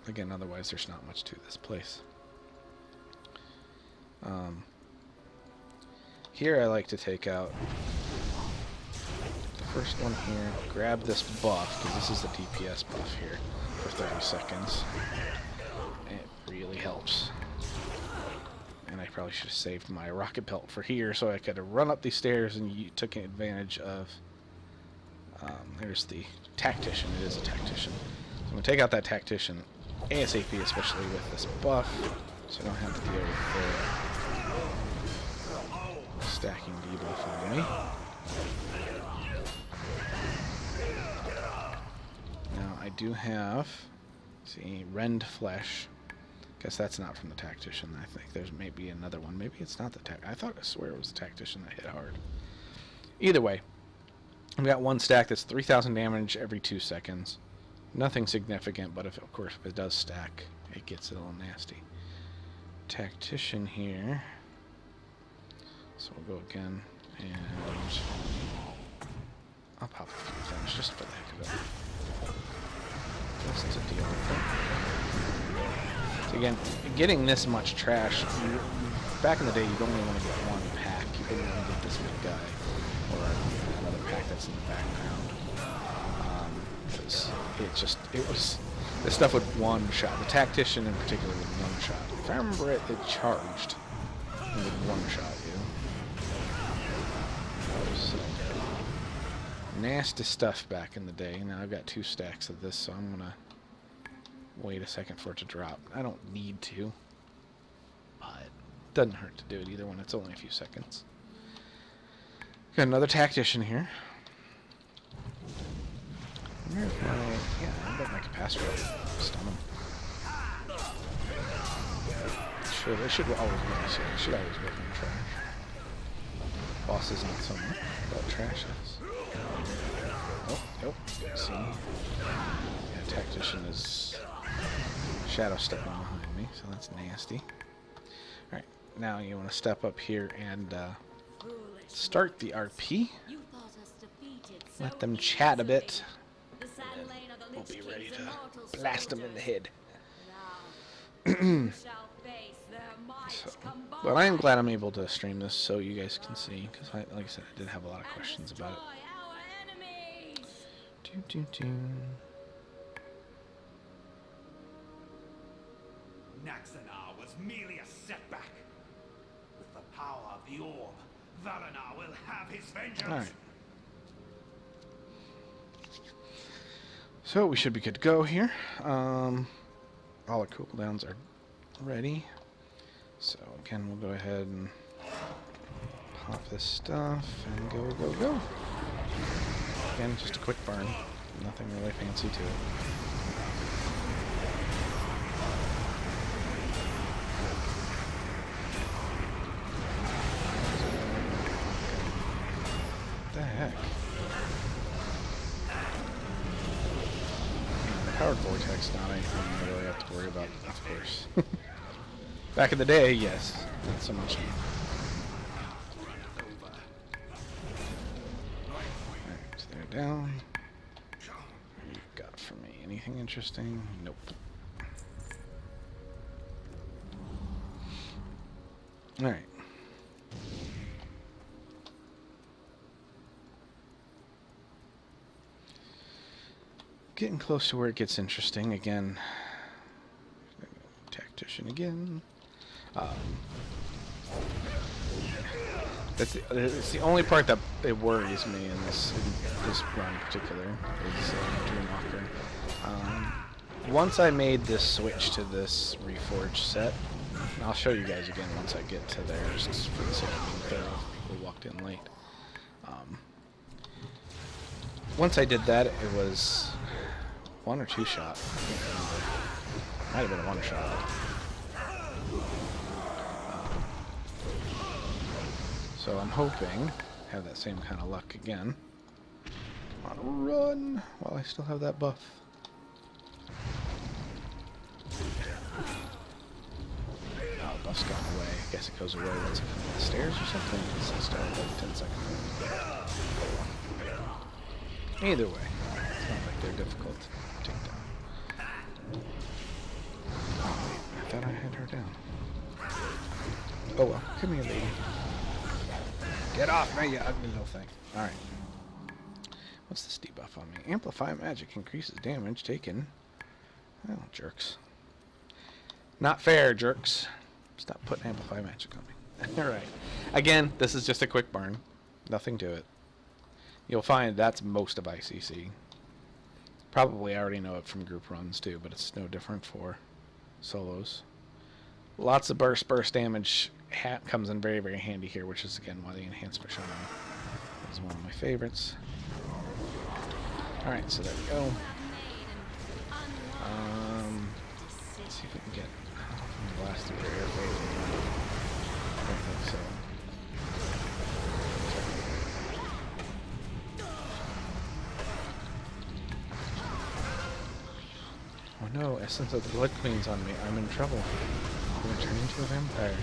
Again, otherwise there's not much to this place. Here I like to take out the first one here, grab this buff, because this is the DPS buff here, for 30 seconds. It really helps. And I probably should have saved my rocket pelt for here, so I could have run up these stairs and you took advantage of... there's the tactician. It is a tactician. So I'm going to take out that tactician ASAP, especially with this buff, so I don't have to deal with the stacking debuff on me. Now I do have, see, Rend Flesh. Guess that's not from the tactician. I think there's maybe another one. Maybe it's not the I swear it was the tactician that hit hard. Either way, I've got one stack that's 3,000 damage every 2 seconds. Nothing significant, but of course if it does stack, it gets a little nasty. Tactician here. So we'll go again, and I'll pop a few things just for the heck of it. Just to deal with it. So again, getting this much trash, back in the day you don't really want to get one pack. You don't want to get this big guy, or another pack that's in the background. This stuff would one-shot. The tactician in particular would one-shot. If I remember it charged. It would one-shot you. So, nasty stuff back in the day. Now I've got 2 stacks of this, so I'm going to wait a second for it to drop. I don't need to, but it doesn't hurt to do it either when it's only a few seconds. Got another tactician here. Where's my... Yeah, I bet my capacitor will stun him. Sure, they should always work. They should always work in trash. Boss isn't so much, but trash is. Oh, nope. See? Yeah, tactician is shadow stepping behind me, so that's nasty. Alright, now you want to step up here and start the RP. Let them chat a bit. We'll be ready to blast them in the head. So, but I am glad I'm able to stream this so you guys can see, because like I said, I did have a lot of questions about it. Naxanar was merely a setback. With the power of the orb, Valanar will have his vengeance. Alright. So we should be good to go here. All our cooldowns are ready. So again, we'll go ahead and pop this stuff and go. Again, just a quick burn. Nothing really fancy to it. powered vortex, not anything I really have to worry about, of course. Back in the day, yes. Not so much now. Alright, so they're down. What do you got for me? Anything interesting? Nope. Alright. Getting close to where it gets interesting again. Tactician again. It's the only part that it worries me in this run in particular is Dreamwalker. Once I made this switch to this reforged set, and I'll show you guys again once I get to there, just for the sake of being thorough. We walked in late. Once I did that, it was one or two shot. I can't remember. Might have been a one shot. So I'm hoping have that same kind of luck again. Come on, run while I still have that buff. Oh, the buff's gone away. I guess it goes away once I come down the stairs or something. It's still like 10 seconds. Either way, it's not like they're difficult to take down. Oh wait, I thought I had her down. Oh well, come here, lady. Get off me, you ugly little thing. Alright. What's this debuff on me? Amplify magic increases damage taken. Oh, jerks. Not fair, jerks. Stop putting amplify magic on me. Alright. Again, this is just a quick burn. Nothing to it. You'll find that's most of ICC. Probably already know it from group runs too, but it's no different for solos. Lots of burst damage comes in very, very handy here, which is again why the Enhancement Shaman is one of my favorites. Alright, so there we go. Let's see if we can get blast through their air phase. I don't think so. Oh no, Essence of the Blood Queen's on me. I'm in trouble. I'm going to turn into a vampire.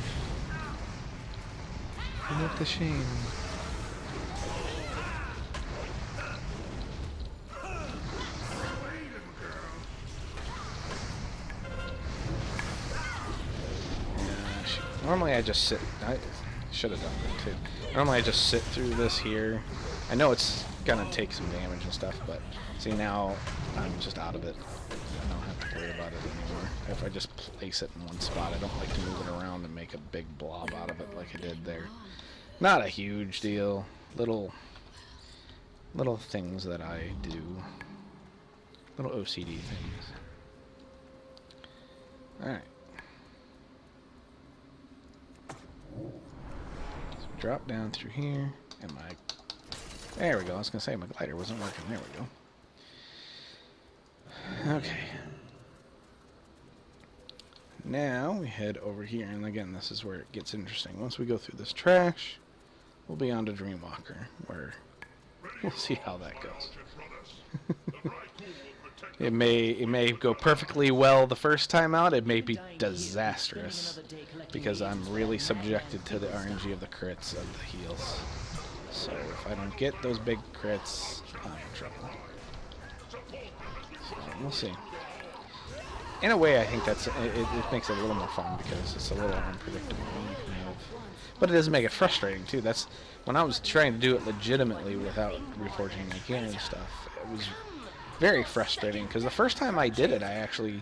Remove the shame. Normally I just sit. I should have done that too. Normally I just sit through this here. I know it's gonna take some damage and stuff, but see now I'm just out of it. I don't have to worry about it anymore. If I just place it in one spot, I don't like to move it around and make a big blob out of it like I did there. Not a huge deal. Little things that I do. Little OCD things. Alright. So drop down through here, and my... There we go. I was going to say my glider wasn't working. There we go. Okay. Now we head over here, and again, this is where it gets interesting. Once we go through this trash, we'll be on to Dreamwalker, where we'll see how that goes. It may go perfectly well the first time out. It may be disastrous because I'm really subjected to the RNG of the crits of the heals. So if I don't get those big crits, I'm in trouble. So we'll see. In a way, I think that's it makes it a little more fun because it's a little unpredictable. But it does make it frustrating too. That's when I was trying to do it legitimately without reforging my gear and stuff. It was very frustrating because the first time I did it, I actually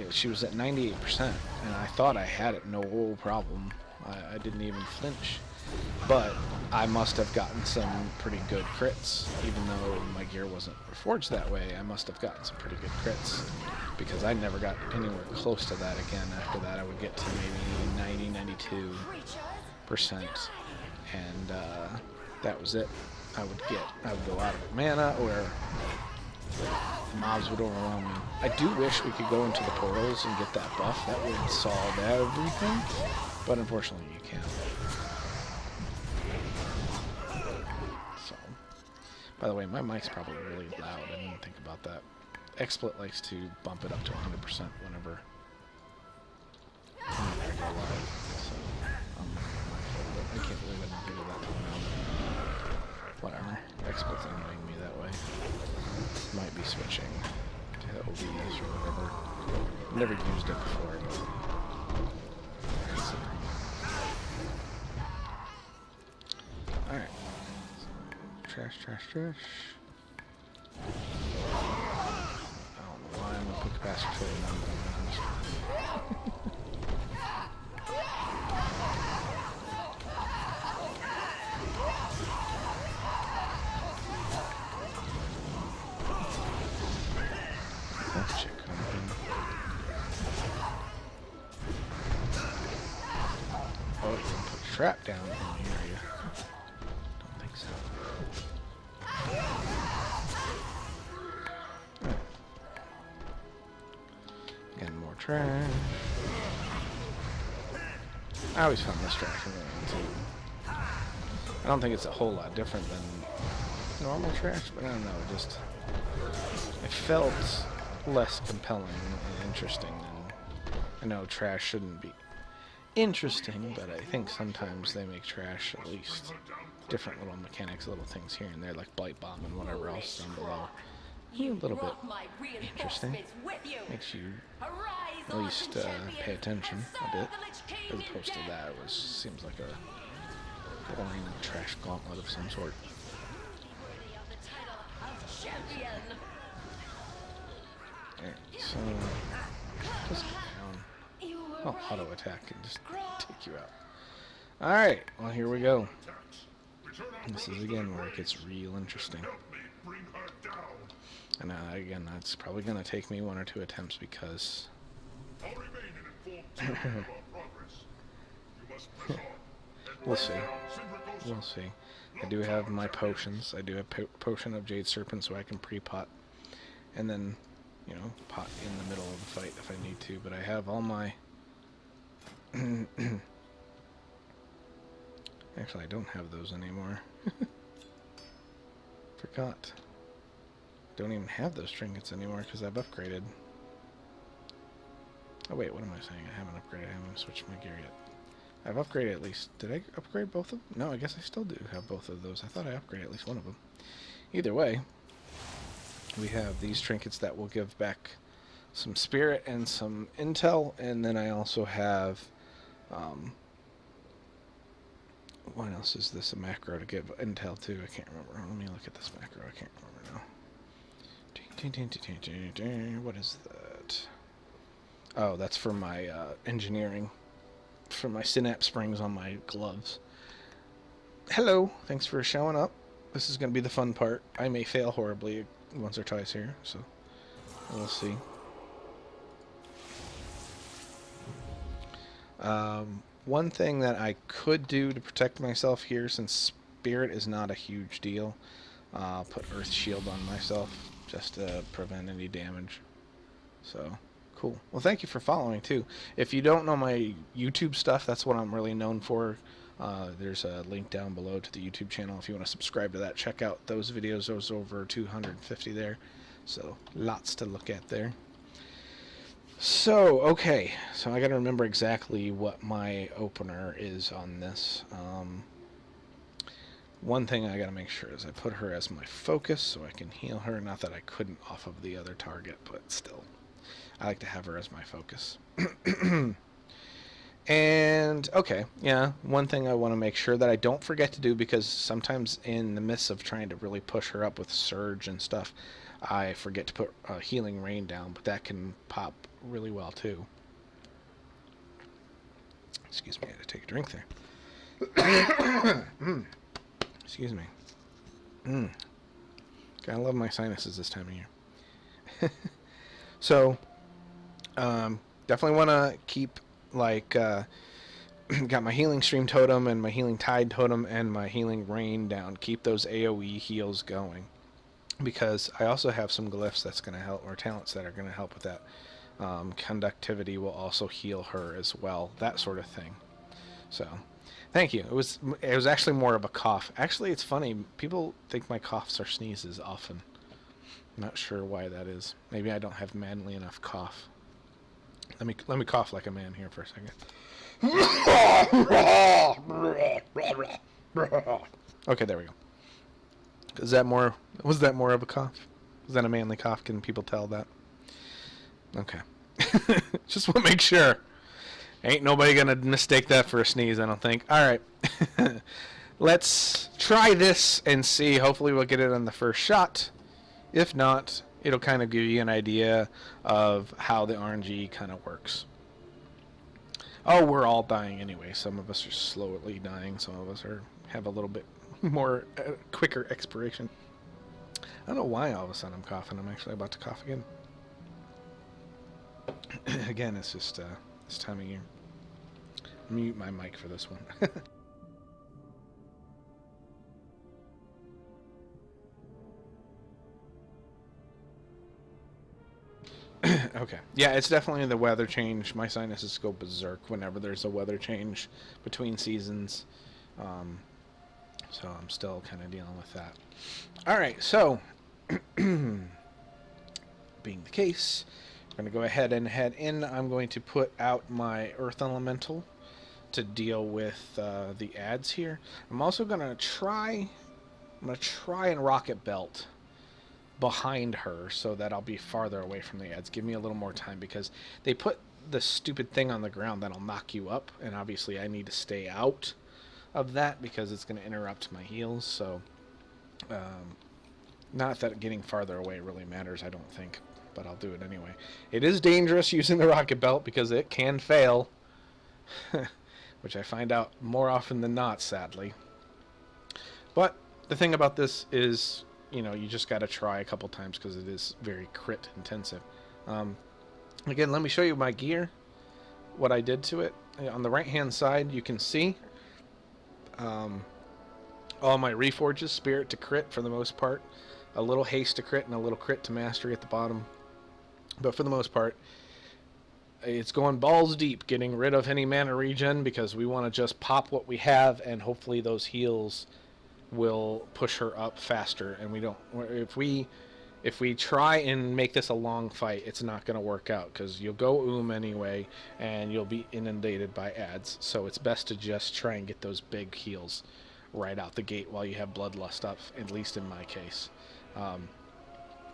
she was at 98%, and I thought I had it no problem. I didn't even flinch, but I must have gotten some pretty good crits, even though my gear wasn't reforged that way. I must have gotten some pretty good crits because I never got anywhere close to that again. After that, I would get to maybe 90-92%, and that was it. I would go out of mana, or mobs would overwhelm me. I do wish we could go into the portals and get that buff. That would solve everything, but unfortunately you can't. So, by the way, my mic's probably really loud. I didn't think about that. XSplit likes to bump it up to 100% whenever I go live. So, I can't believe I didn't think of that till now. Whatever. XSplit's annoying me that way. Might be switching to OBS or whatever. I've never used it before, but... Alright. Trash, trash, trash. I don't know why I'm gonna put capacitor in them, but I'm honest. That chick coming in. Oh, you can put a trap down in the area. Don't think so. Right. Getting more trash. I always found this trash annoying too. I don't think it's a whole lot different than normal trash, but I don't know, it felt less compelling and interesting than... I know trash shouldn't be interesting, but I think sometimes they make trash at least different little mechanics, little things here and there, like Blight Bomb and whatever else down below. A little bit interesting. Makes you at least pay attention a bit, as opposed to that. It seems like a boring trash gauntlet of some sort. Alright, so just down. Oh, auto attack can just take you out. Alright, well here we go. This is again where it gets real interesting. And again, that's probably going to take me 1 or 2 attempts because... We'll see. We'll see. I do have my potions. I do have Potion of Jade Serpent so I can pre-pot. And then, you know, pot in the middle of the fight if I need to. But I have all my... Actually, I don't have those anymore. Forgot. Don't even have those trinkets anymore because I've upgraded. Oh wait, what am I saying? I haven't upgraded. I haven't switched my gear yet. I've upgraded at least... Did I upgrade both of them? No, I guess I still do have both of those. I thought I upgraded at least one of them. Either way, we have these trinkets that will give back some spirit and some intel, and then I also have... what else is this? A macro to give intel to? I can't remember. Let me look at this macro. I can't remember now. What is that? Oh, that's for my engineering. For my synapse springs on my gloves. Hello. Thanks for showing up. This is going to be the fun part. I may fail horribly once or twice here, so we'll see. One thing that I could do to protect myself here, since spirit is not a huge deal, put Earth Shield on myself just to prevent any damage. So, cool. Well, thank you for following, too. If you don't know my YouTube stuff, that's what I'm really known for. There's a link down below to the YouTube channel. If you want to subscribe to that, check out those videos. There's over 250 there. So, lots to look at there. So, okay. So, I got to remember exactly what my opener is on this. One thing I got to make sure is I put her as my focus so I can heal her. Not that I couldn't off of the other target, but still. I like to have her as my focus. And, okay, yeah, one thing I want to make sure that I don't forget to do, because sometimes in the midst of trying to really push her up with Surge and stuff, I forget to put Healing Rain down, but that can pop really well, too. Excuse me, I had to take a drink there. Excuse me. Gotta love my sinuses this time of year. So, definitely want to keep, like, got my Healing Stream Totem and my Healing Tide Totem and my Healing Rain down. Keep those AoE heals going. Because I also have some glyphs that's going to help, or talents that are going to help with that. Conductivity will also heal her as well. That sort of thing. So, thank you. It was actually more of a cough. Actually, it's funny. People think my coughs are sneezes often. Not sure why that is. Maybe I don't have manly enough cough. Let me cough like a man here for a second. Okay, there we go. Is that more? Was that more of a cough? Was that a manly cough? Can people tell that? Okay. Just want to make sure. Ain't nobody gonna mistake that for a sneeze, I don't think. Alright. Let's try this and see. Hopefully we'll get it on the first shot. If not, it'll kind of give you an idea of how the RNG kind of works. Oh, we're all dying anyway. Some of us are slowly dying. Some of us have a little bit more quicker expiration. I don't know why all of a sudden I'm coughing. I'm actually about to cough again. Again, it's just this time of year. Mute my mic for this one. Okay. Yeah, it's definitely the weather change. My sinuses go berserk whenever there's a weather change between seasons. So I'm still kind of dealing with that. Alright, so being the case, I'm going to go ahead and head in. I'm going to put out my Earth Elemental to deal with the ads here. I'm also going to try and rocket belt behind her so that I'll be farther away from the ads. Give me a little more time because they put the stupid thing on the ground that'll knock you up, and obviously I need to stay out of that because it's going to interrupt my heals. So not that getting farther away really matters, I don't think, but I'll do it anyway. It is dangerous using the rocket belt because it can fail, which I find out more often than not, sadly. But the thing about this is, you know, you just got to try a couple times because it is very crit intensive. Again, let me show you my gear, what I did to it. On the right hand side you can see all my reforges, spirit to crit for the most part, a little haste to crit and a little crit to mastery at the bottom, but for the most part it's going balls deep getting rid of any mana regen because we want to just pop what we have, and hopefully those heals will push her up faster. And we don't, if we try and make this a long fight, it's not going to work out because you'll go anyway and you'll be inundated by ads. So it's best to just try and get those big heals right out the gate while you have bloodlust up, at least in my case.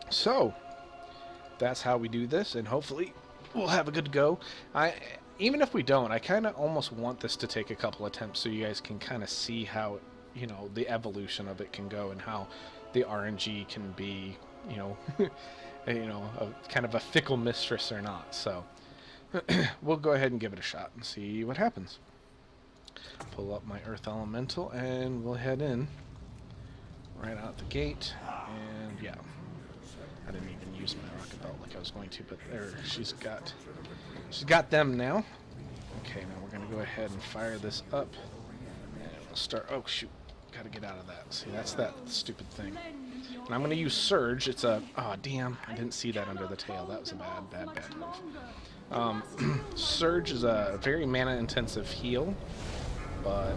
So that's how we do this, and hopefully we'll have a good go. Even if we don't, I kind of almost want this to take a couple attempts so you guys can kind of see how, you know, the evolution of it can go and how the RNG can be, you know, kind of a fickle mistress or not. So we'll go ahead and give it a shot and see what happens. Pull up my Earth Elemental and we'll head in right out the gate. And yeah, I didn't even use my rocket belt like I was going to, but there, she's got them now. Okay, now we're gonna go ahead and fire this up, and we'll start. Oh shoot, gotta get out of that. See, that's that stupid thing. And I'm gonna use Surge. It's a, oh damn, I didn't see that under the tail. That was a bad move. Surge is a very mana intensive heal, but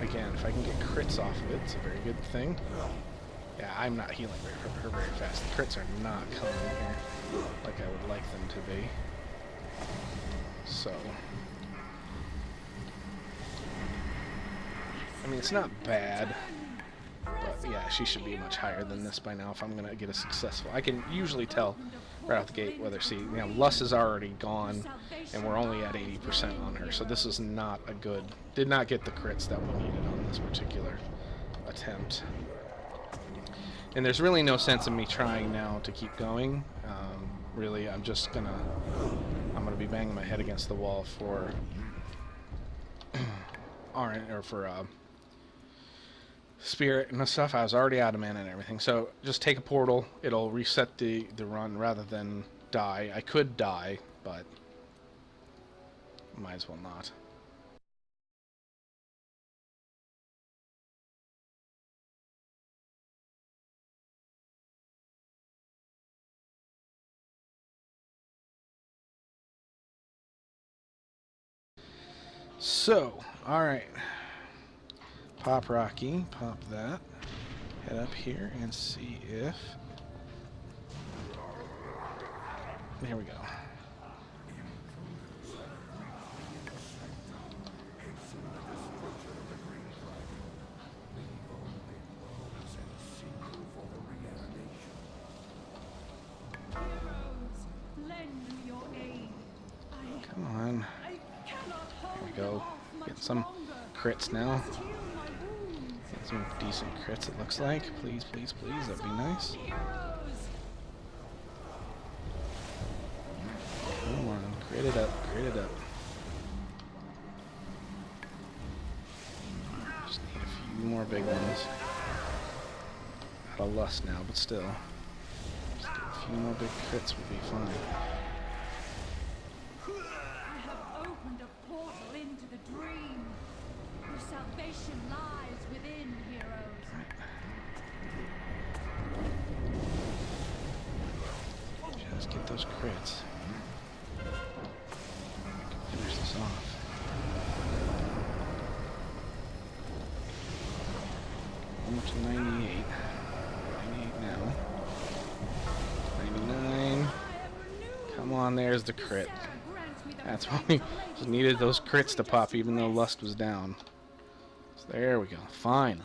again, if I can get crits off of it, it's a very good thing. Yeah, I'm not healing her very fast. The crits are not coming here like I would like them to be. So, I mean, it's not bad, but yeah, she should be much higher than this by now if I'm gonna get a successful. I can usually tell right out the gate whether Lust is already gone, and we're only at 80% on her. So this is not a good. Did not get the crits that we needed on this particular attempt. And there's really no sense in me trying now to keep going. Really, I'm gonna be banging my head against the wall for spirit and stuff. I was already out of mana and everything. So just take a portal. It'll reset the run rather than die. I could die, but might as well not. So, alright. Pop Rocky, pop that. Head up here and see if Here we go. Come on. There we go. Get some crits now. Get some decent crits, it looks like. Please, please, please. That'd be nice. Come on. Crit it up. Crit it up. Just need a few more big ones. Out of lust now, but still. Just a few more big crits would be fine. Salvation lies within, heroes. Just get those crits. Finish this off. Almost to 98. 98 now. 99. Come on, there's the crit. That's why we just needed those crits to pop even though lust was down. There we go, finally.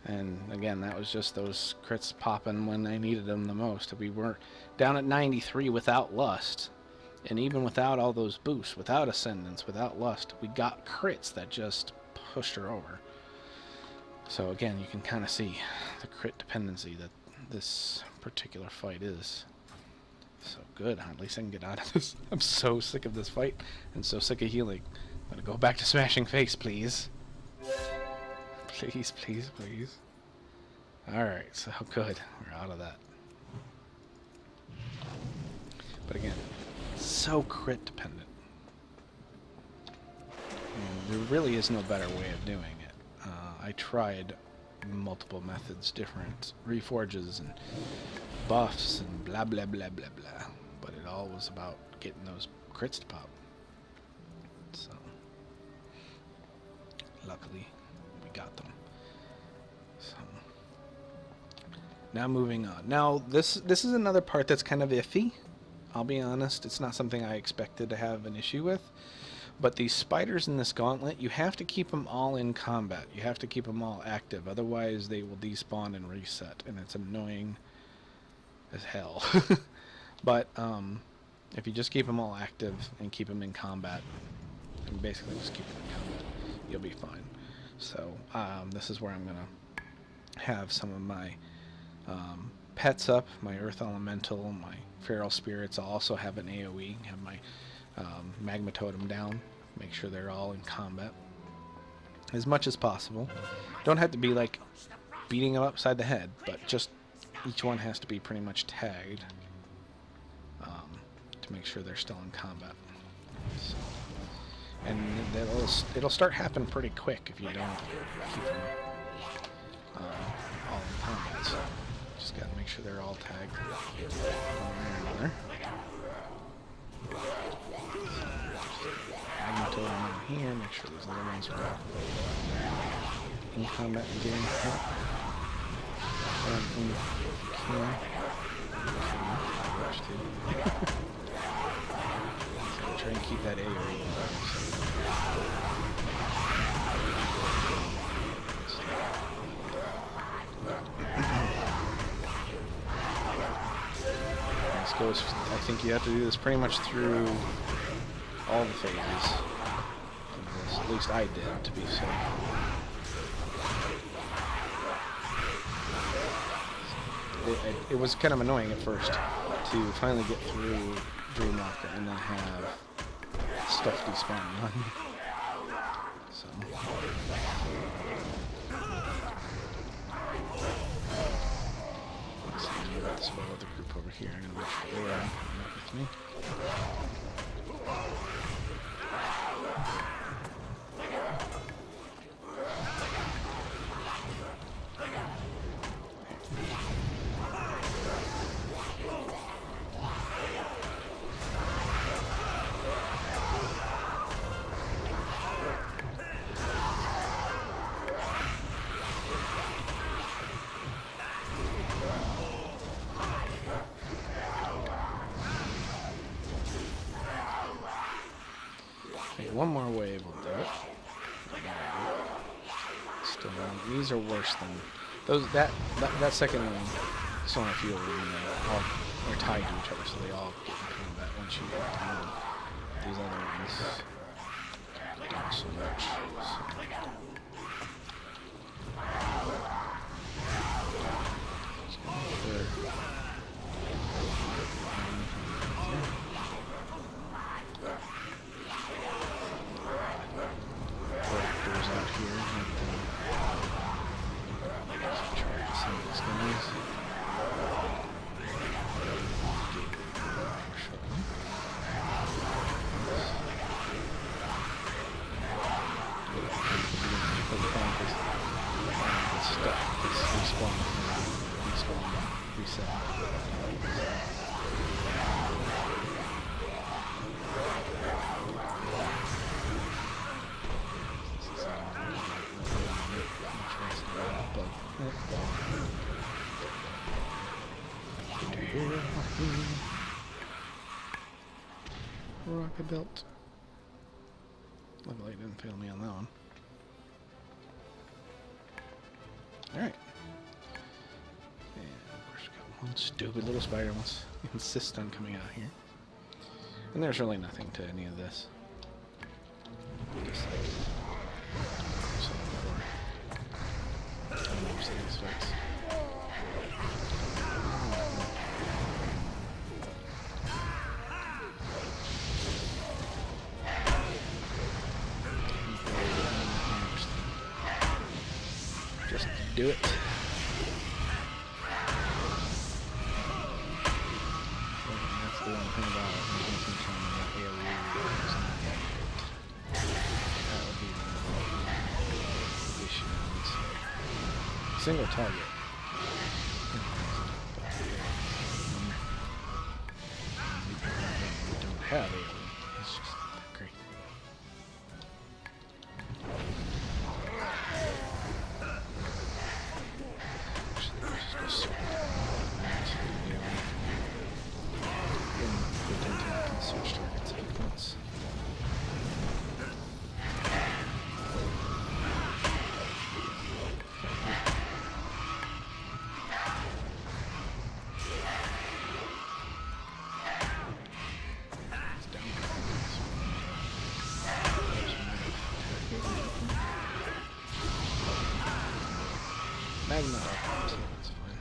And again, that was just those crits popping when I needed them the most. We were down at 93 without lust. And even without all those boosts, without ascendance, without lust, we got crits that just pushed her over. So again, you can kind of see the crit dependency that this particular fight is. So good, at least I can get out of this. I'm so sick of this fight and so sick of healing. I'm gonna go back to smashing face, please. Please, please, please. Alright, so good. We're out of that. But again, so crit dependent. And there really is no better way of doing it. I tried multiple methods, different reforges and buffs and blah blah blah blah blah. But it all was about getting those crits to pop. So luckily we got them. So now moving on. Now this is another part that's kind of iffy. I'll be honest, it's not something I expected to have an issue with. But these spiders in this gauntlet, you have to keep them all in combat. You have to keep them all active, otherwise they will despawn and reset, and it's annoying as hell. But if you just keep them all active and keep them in combat, and basically just keep them in combat, you'll be fine. So this is where I'm gonna have some of my pets up, my earth elemental, my feral spirits. I'll also have an AoE, have my magma totem down, make sure they're all in combat as much as possible. Don't have to be like beating them upside the head, but just each one has to be pretty much tagged to make sure they're still in combat. So, and it'll start happening pretty quick if you don't keep them all in combat. So just gotta make sure they're all tagged one way or another. Magma totem over here, make sure those other ones are in combat and getting hit. Everything you can. Rush too. So try and keep that AoE. This goes, I think you have to do this pretty much through all the phases. At least I did, to be safe. It was kind of annoying at first to finally get through Dreamwalker and then have stuff despawn on. So let's see, I got this whole other group over here. I'm gonna make sure they're with me. one more wave will do it. Still, these are worse than those. That second one, so on a few of them, all are tied to each other, so they all get in combat once you get to them. These other ones don't so much. Rocket belt. Looked like it didn't fail me on that one. Alright. And of course we got one stupid little spider wants insist on coming out here. And there's really nothing to any of this. Just like just do it. That's the one thing about it. That would be the issue. Single target. We don't have it. It's just not great. Switch targets at once. Magma. So that's fine.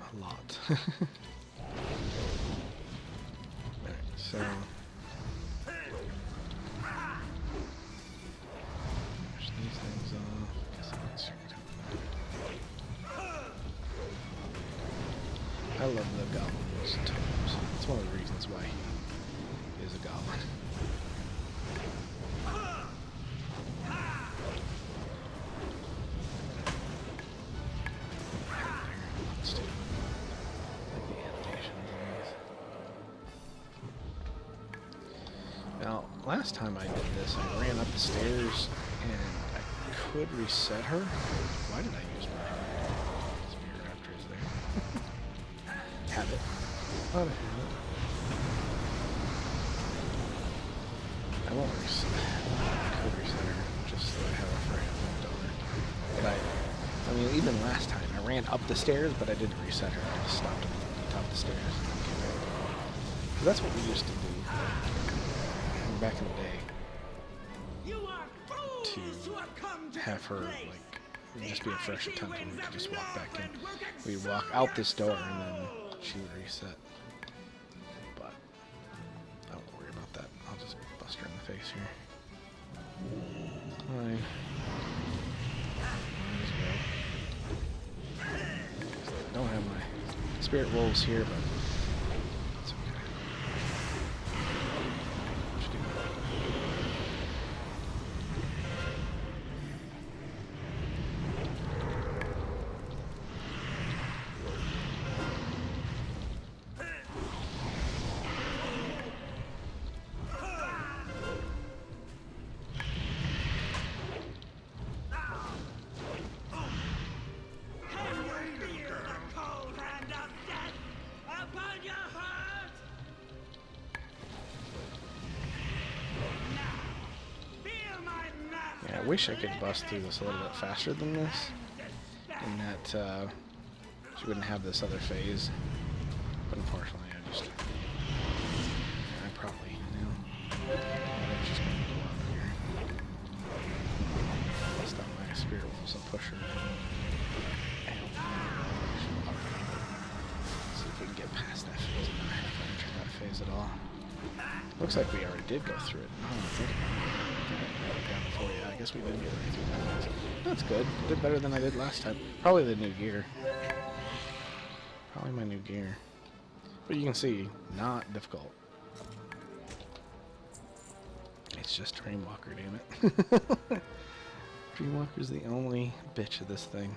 A lot. Alright, so push these things off. I love the goblin's totems. It's one of the reasons why he is a goblin. Now, last time I did this, I ran up the stairs and I could reset her. Why did I use my spear after it's there? Have it. Oh, I have it. I won't reset. I could reset her just so I have a frame dollar. But I mean, even last time I ran up the stairs, but I didn't reset her. I just stopped at the top of the stairs. So that's what we used to do back in the day. To have her like just be a fresh attempt, and we could just walk back in. We'd walk out this door and then she would reset. But I won't worry about that. I'll just bust her in the face here. Hi. I don't have my spirit wolves here, but it's okay. Yeah, I wish I could bust through this a little bit faster than this, and that she wouldn't have this other phase. But unfortunately, I probably, you know, I'm just gonna go out here. Bust out my spirit wolves and push her. See if we can get past that phase. I'm not enter that phase at all. Looks like we already did go through it. Oh, I think before. Yeah, I guess we did get right through that phase. That's good. Did better than I did last time. Probably the new gear. Probably my new gear. But you can see, not difficult. It's just Dreamwalker, damn it. Dreamwalker's the only bitch of this thing.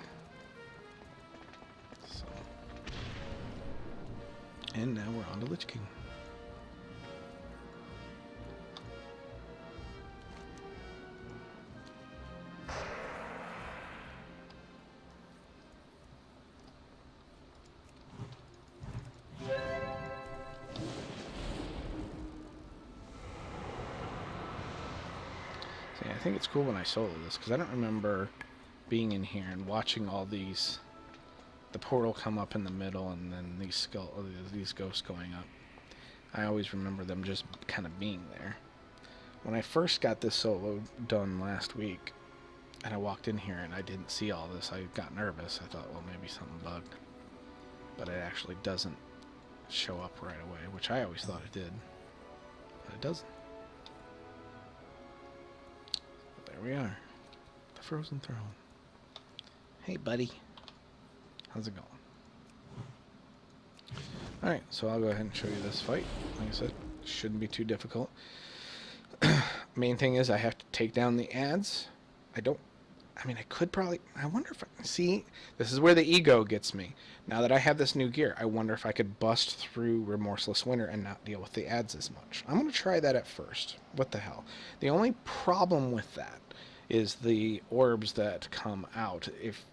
So. And now we're on to Lich King. I think it's cool when I solo this, because I don't remember being in here and watching all these, the portal come up in the middle and then these ghosts going up. I always remember them just kind of being there. When I first got this solo done last week, and I walked in here and I didn't see all this, I got nervous. I thought, well, maybe something bugged. But it actually doesn't show up right away, which I always thought it did. But it doesn't. There we are. The Frozen Throne. Hey, buddy. How's it going? Alright, so I'll go ahead and show you this fight. Like I said, shouldn't be too difficult. Main thing is I have to take down the ads. I could probably... I wonder if I... See, this is where the ego gets me. Now that I have this new gear, I wonder if I could bust through Remorseless Winter and not deal with the ads as much. I'm going to try that at first. What the hell? The only problem with that is the orbs that come out. If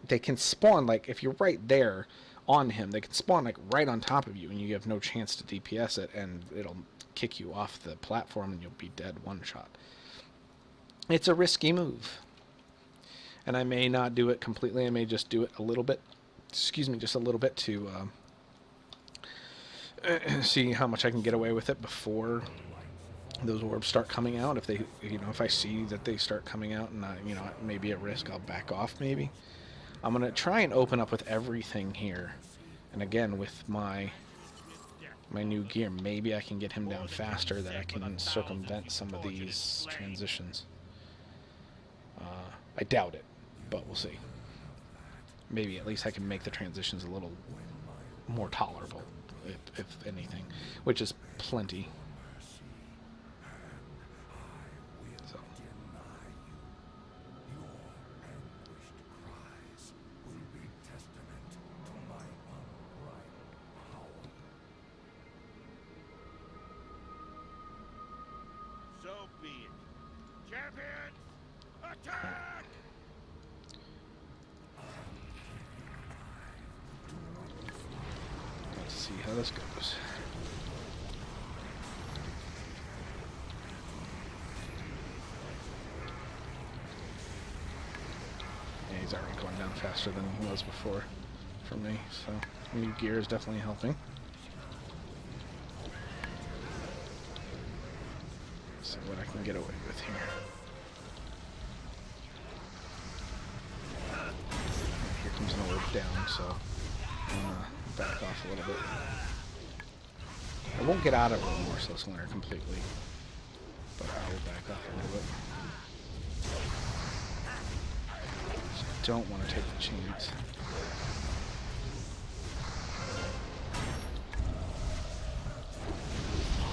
they can spawn, like, if you're right there on him, they can spawn, like, right on top of you, and you have no chance to DPS it, and it'll kick you off the platform, and you'll be dead one shot. It's a risky move. And I may not do it completely. I may just do it a little bit. Excuse me, just a little bit to see how much I can get away with it before those orbs start coming out. If they, if I see that they start coming out and it may be at risk, I'll back off maybe. I'm gonna try and open up with everything here, and again with my new gear, maybe I can get him down faster. That I can circumvent some of these transitions. I doubt it, but we'll see. Maybe at least I can make the transitions a little more tolerable, if anything, which is plenty. So. So be it. Champions, attack! Let's see how this goes. Yeah, he's already going down faster than he was before for me, so new gear is definitely helping. Let's see what I can get away with here. Here comes an orb down, so I'm gonna back off a little bit. I won't get out of Remorseless Winter completely, but I will back off a little bit. Just don't want to take the chance.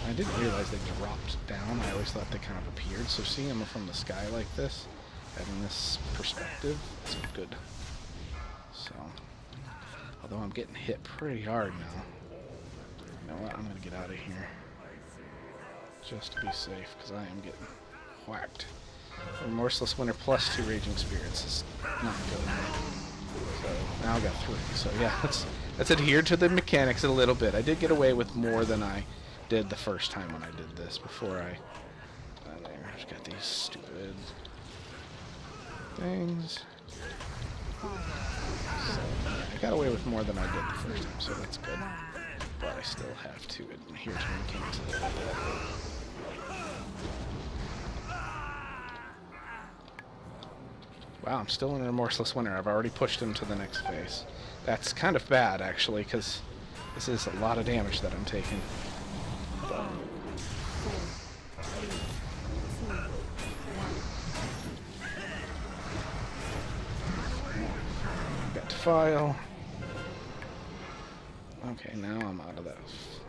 I didn't realize they dropped down. I always thought they kind of appeared. So seeing them from the sky like this, having this perspective, is good. So, although I'm getting hit pretty hard now. You know what? I'm going to get out of here. Just to be safe, because I am getting whacked. Remorseless Winter plus 2 Raging Spirits is not good. So now I got 3. So yeah, let's adhere to the mechanics a little bit. I did get away with more than I did the first time when I did this. Before I there's got these stupid things. So, I got away with more than I did the first time, so that's good. But I still have to adhere to the mechanics a little bit. Wow, I'm still in Remorseless Winter. I've already pushed him to the next phase. That's kind of bad, actually, because this is a lot of damage that I'm taking. But got to file. Okay, now I'm out of that.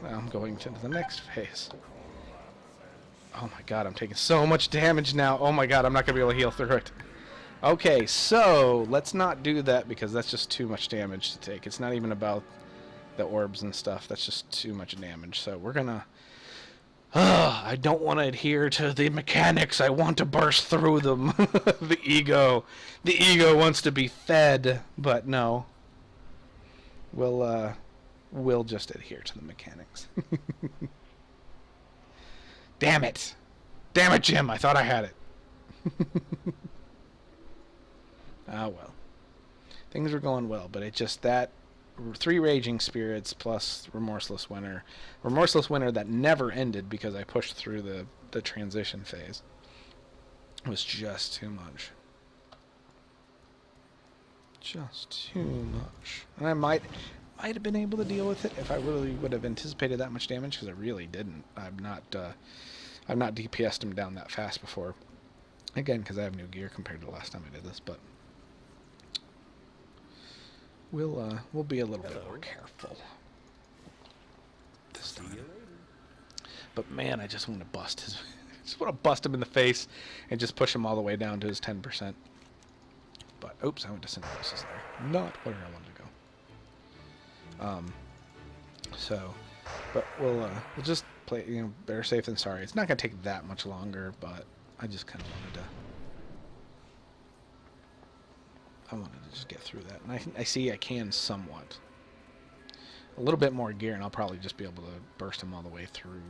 Now I'm going to the next phase. Oh my god, I'm taking so much damage now. Oh my god, I'm not going to be able to heal through it. Okay, so let's not do that because that's just too much damage to take. It's not even about the orbs and stuff. That's just too much damage. So we're going to... I don't want to adhere to the mechanics. I want to burst through them. The ego. The ego wants to be fed, but no. We'll just adhere to the mechanics. Damn it. Damn it, Jim. I thought I had it. Ah, well. Things were going well, but it just that 3 Raging Spirits plus Remorseless Winter. Remorseless Winter that never ended because I pushed through the transition phase. It was just too much. Just too much. And I might have been able to deal with it if I really would have anticipated that much damage, because I really didn't. I've not DPS'd him down that fast before. Again, because I have new gear compared to the last time I did this, but we'll be a little bit more careful this time. But man, I just want to bust his. I just want to bust him in the face and just push him all the way down to his 10%. But oops, I went to Symbiosis there. Not where I wanted to go. So, but we'll just play. You know, better safe than sorry. It's not gonna take that much longer, but I just kind of wanted to. I wanted to just get through that, and I see I can somewhat. A little bit more gear, and I'll probably just be able to burst him all the way through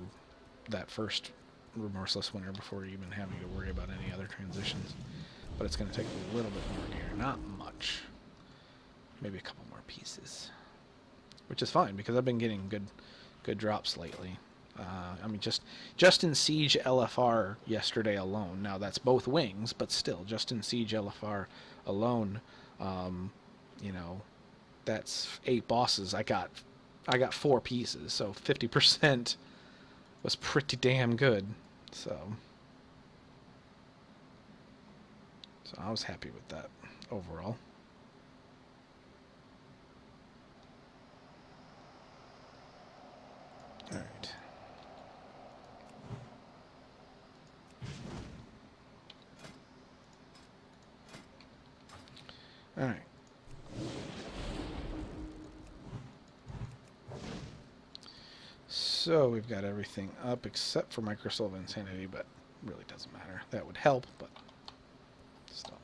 that first Remorseless Winter before even having to worry about any other transitions. But it's going to take a little bit more gear, not much. Maybe a couple more pieces, which is fine because I've been getting good drops lately. I mean, just in Siege LFR yesterday alone. Now that's both wings, but still, just in Siege LFR alone, you know, that's 8 bosses. I got 4 pieces, so 50% was pretty damn good. So I was happy with that overall. All right. All right. So we've got everything up except for Microsoul of Insanity, but really doesn't matter. That would help, but still.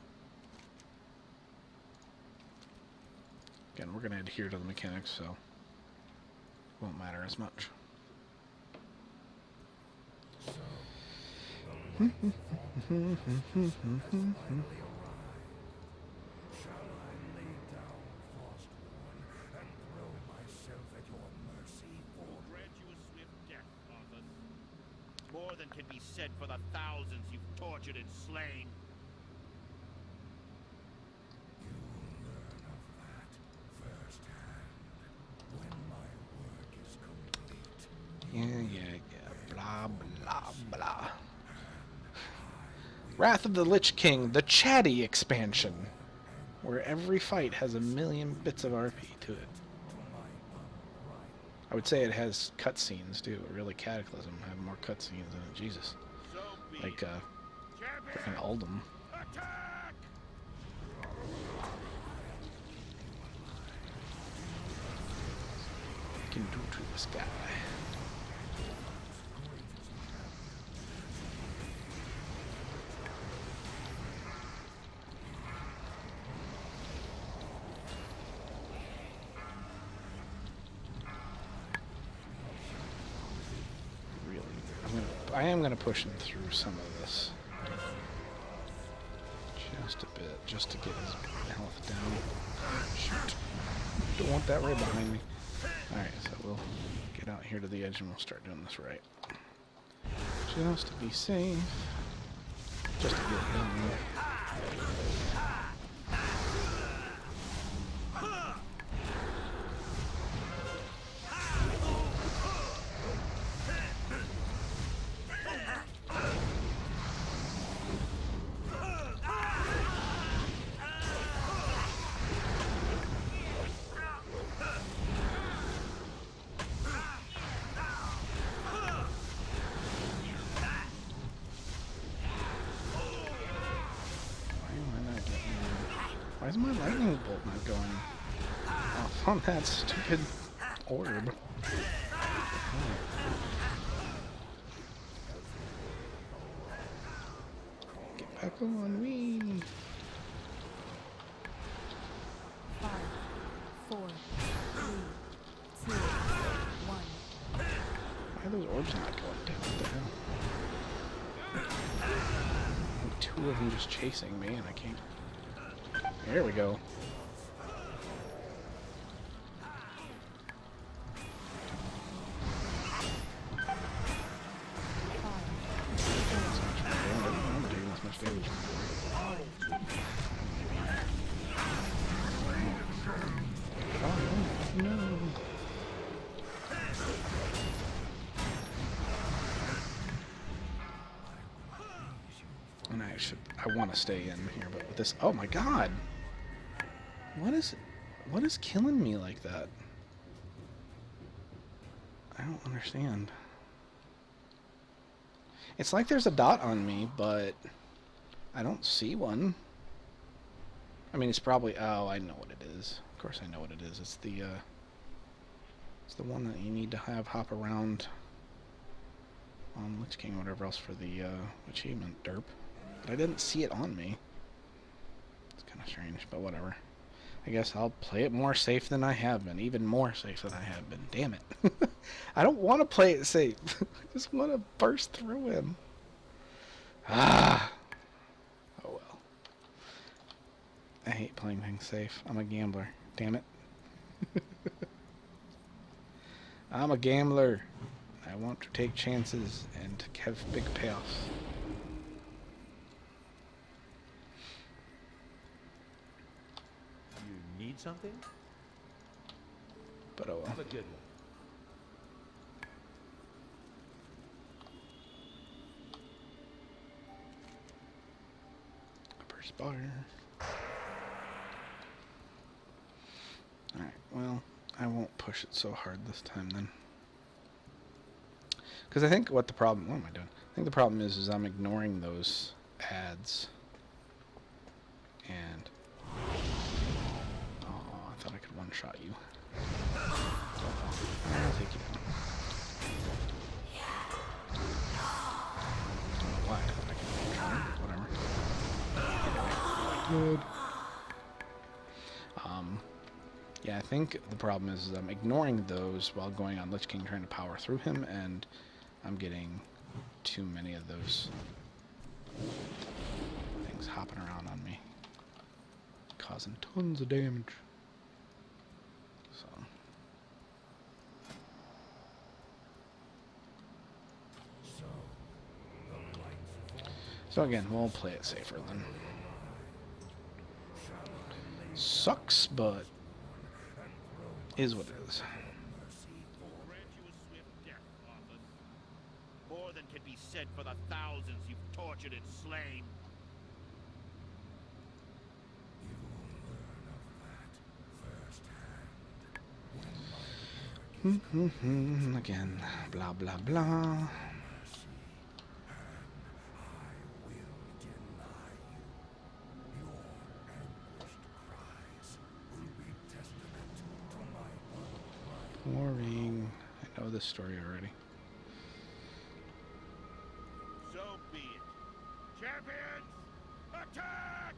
Again, we're going to adhere to the mechanics, so it won't matter as much. More than can be said for the thousands you've tortured and slain. Yeah. Blah, blah, blah. Wrath of the Lich King, the chatty expansion, where every fight has 1,000,000 bits of RP to it. I would say it has cutscenes too. Really, Cataclysm have more cutscenes than it. Jesus, like freaking Uldum. Can do to this guy. I am gonna push him through some of this. Just a bit, just to get his health down. Shoot. Don't want that right behind me. Alright, so we'll get out here to the edge and we'll start doing this right. Just to be safe. Just to get him. Why is my lightning bolt not going off on that stupid orb? Get back on, wee! 5, 4, 3, 2, 1. Why are those orbs not going down? What the hell? Two of them just chasing me and I can't... There we go. I'm doing this much damage. Oh no. And I want to stay in here, but with this, oh my god! What is killing me like that? I don't understand. It's like there's a dot on me, but I don't see one. I mean, it's probably, oh, I know what it is. Of course I know what it is. It's the one that you need to have hop around on Lich King or whatever else for the achievement, derp. But I didn't see it on me. It's kind of strange, but whatever. I guess I'll play it more safe than I have been. Even more safe than I have been. Damn it. I don't want to play it safe. I just want to burst through him. Ah. Oh well. I hate playing things safe. I'm a gambler. Damn it. I'm a gambler. I want to take chances and have big payoffs. Need something? But oh well. Have a good one. Perspire. Alright, well, I won't push it so hard this time then. Because I think what the problem... What am I doing? I think the problem is I'm ignoring those ads. And... I thought I could one-shot you. I'll take you down. I don't know why I thought I could one-shot him, but whatever. Good. Yeah, I think the problem is I'm ignoring those while going on Lich King trying to power through him, and I'm getting too many of those things hopping around on me, causing tons of damage. So again, we'll play it safer then. Sucks, but is what it is. More than can be said for the thousands you've tortured and slain. Again, blah blah blah. Boring. I know this story already. So be it. Champions, attack!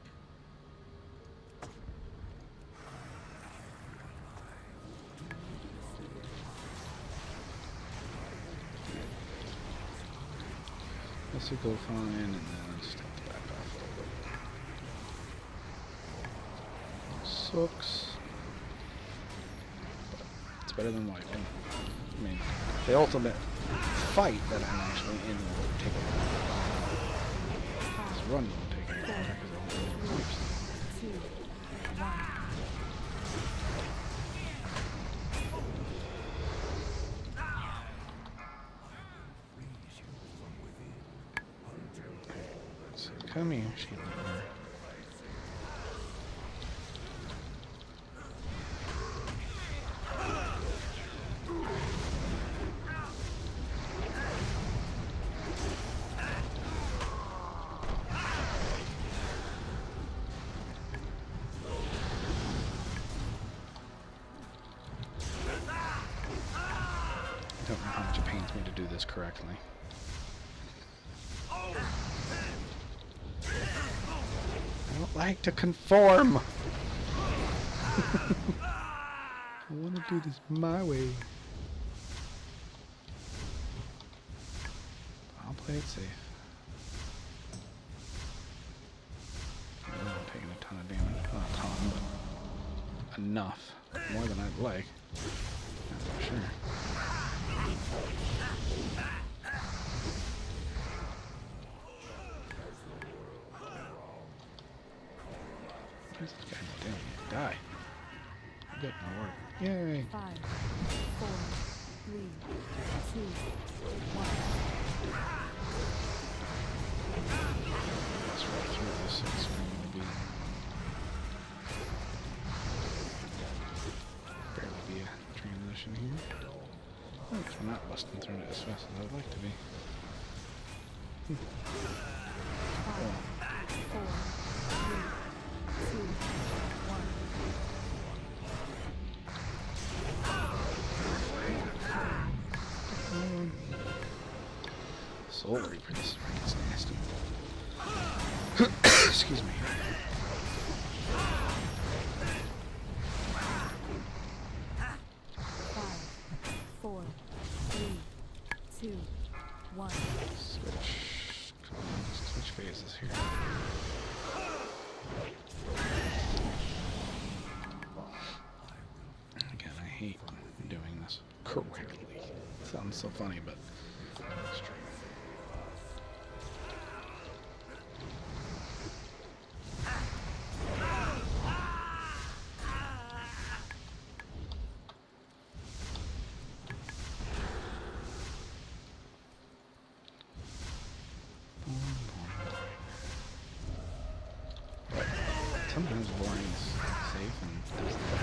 This will go fine, and then just have to back off a little bit. Sucks. But it's better than wiping. I mean, the ultimate fight that I'm actually in will take a while. This run will take a while because I don't really wipes. 2, 1. So come here, sheep lover. I don't know how much it pains me to do this correctly. I don't like to conform. I want to do this my way. I'll play it safe. I'm not taking a ton of damage. Not a ton, but enough. More than I'd like. That's for sure. Where's this guy? Damn, die. Good, no work. Yay. 5, 4, 3, 2, 1. Let's roll through this. It's going to barely be a transition here. Oh, we're not busting through it as fast as I would like to be. 5, 4, 3, 2, 1. Soul Reaper, this is nasty. Excuse me. 5, 4, 3, 2, 1. Switch. Come on, switch phases here. Again, I hate doing this correctly. It sounds so funny, but it's true. But sometimes boring is safe and does the job.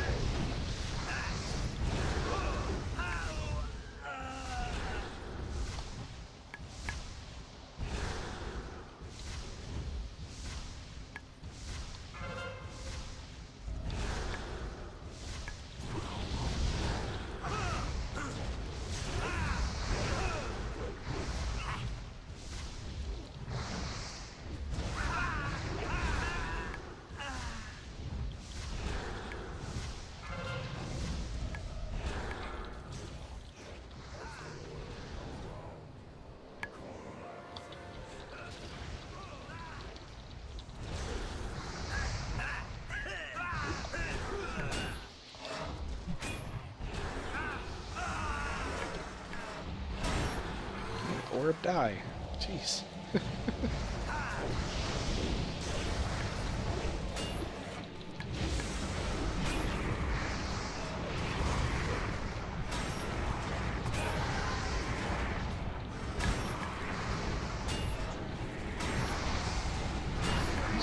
Or die. Jeez. He's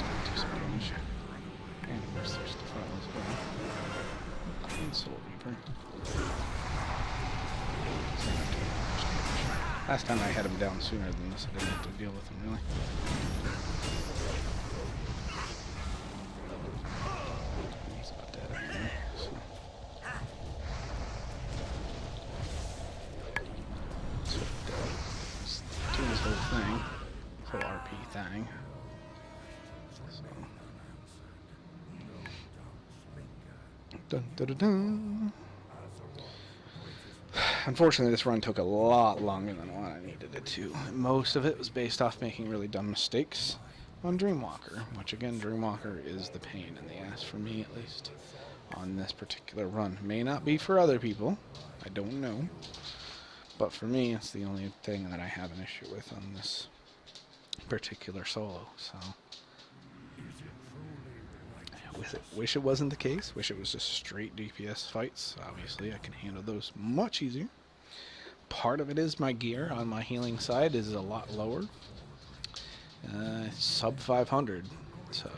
gonna do some damage. And of course there's the file as well. And Soul Reaper. Last time I had him down sooner than this, I didn't have to deal with him, really. He's about dead anyway, so. He's doing his whole thing. His whole RP thing. So. Dun dun dun dun. Unfortunately, this run took a lot longer than what I needed it to. Most of it was based off making really dumb mistakes on Dreamwalker, which again, Dreamwalker is the pain in the ass for me, at least, on this particular run. May not be for other people, I don't know, but for me, it's the only thing that I have an issue with on this particular solo, so... Wish it wasn't the case. Wish it was just straight DPS fights. Obviously, I can handle those much easier. Part of it is my gear on my healing side is a lot lower. Sub 500, so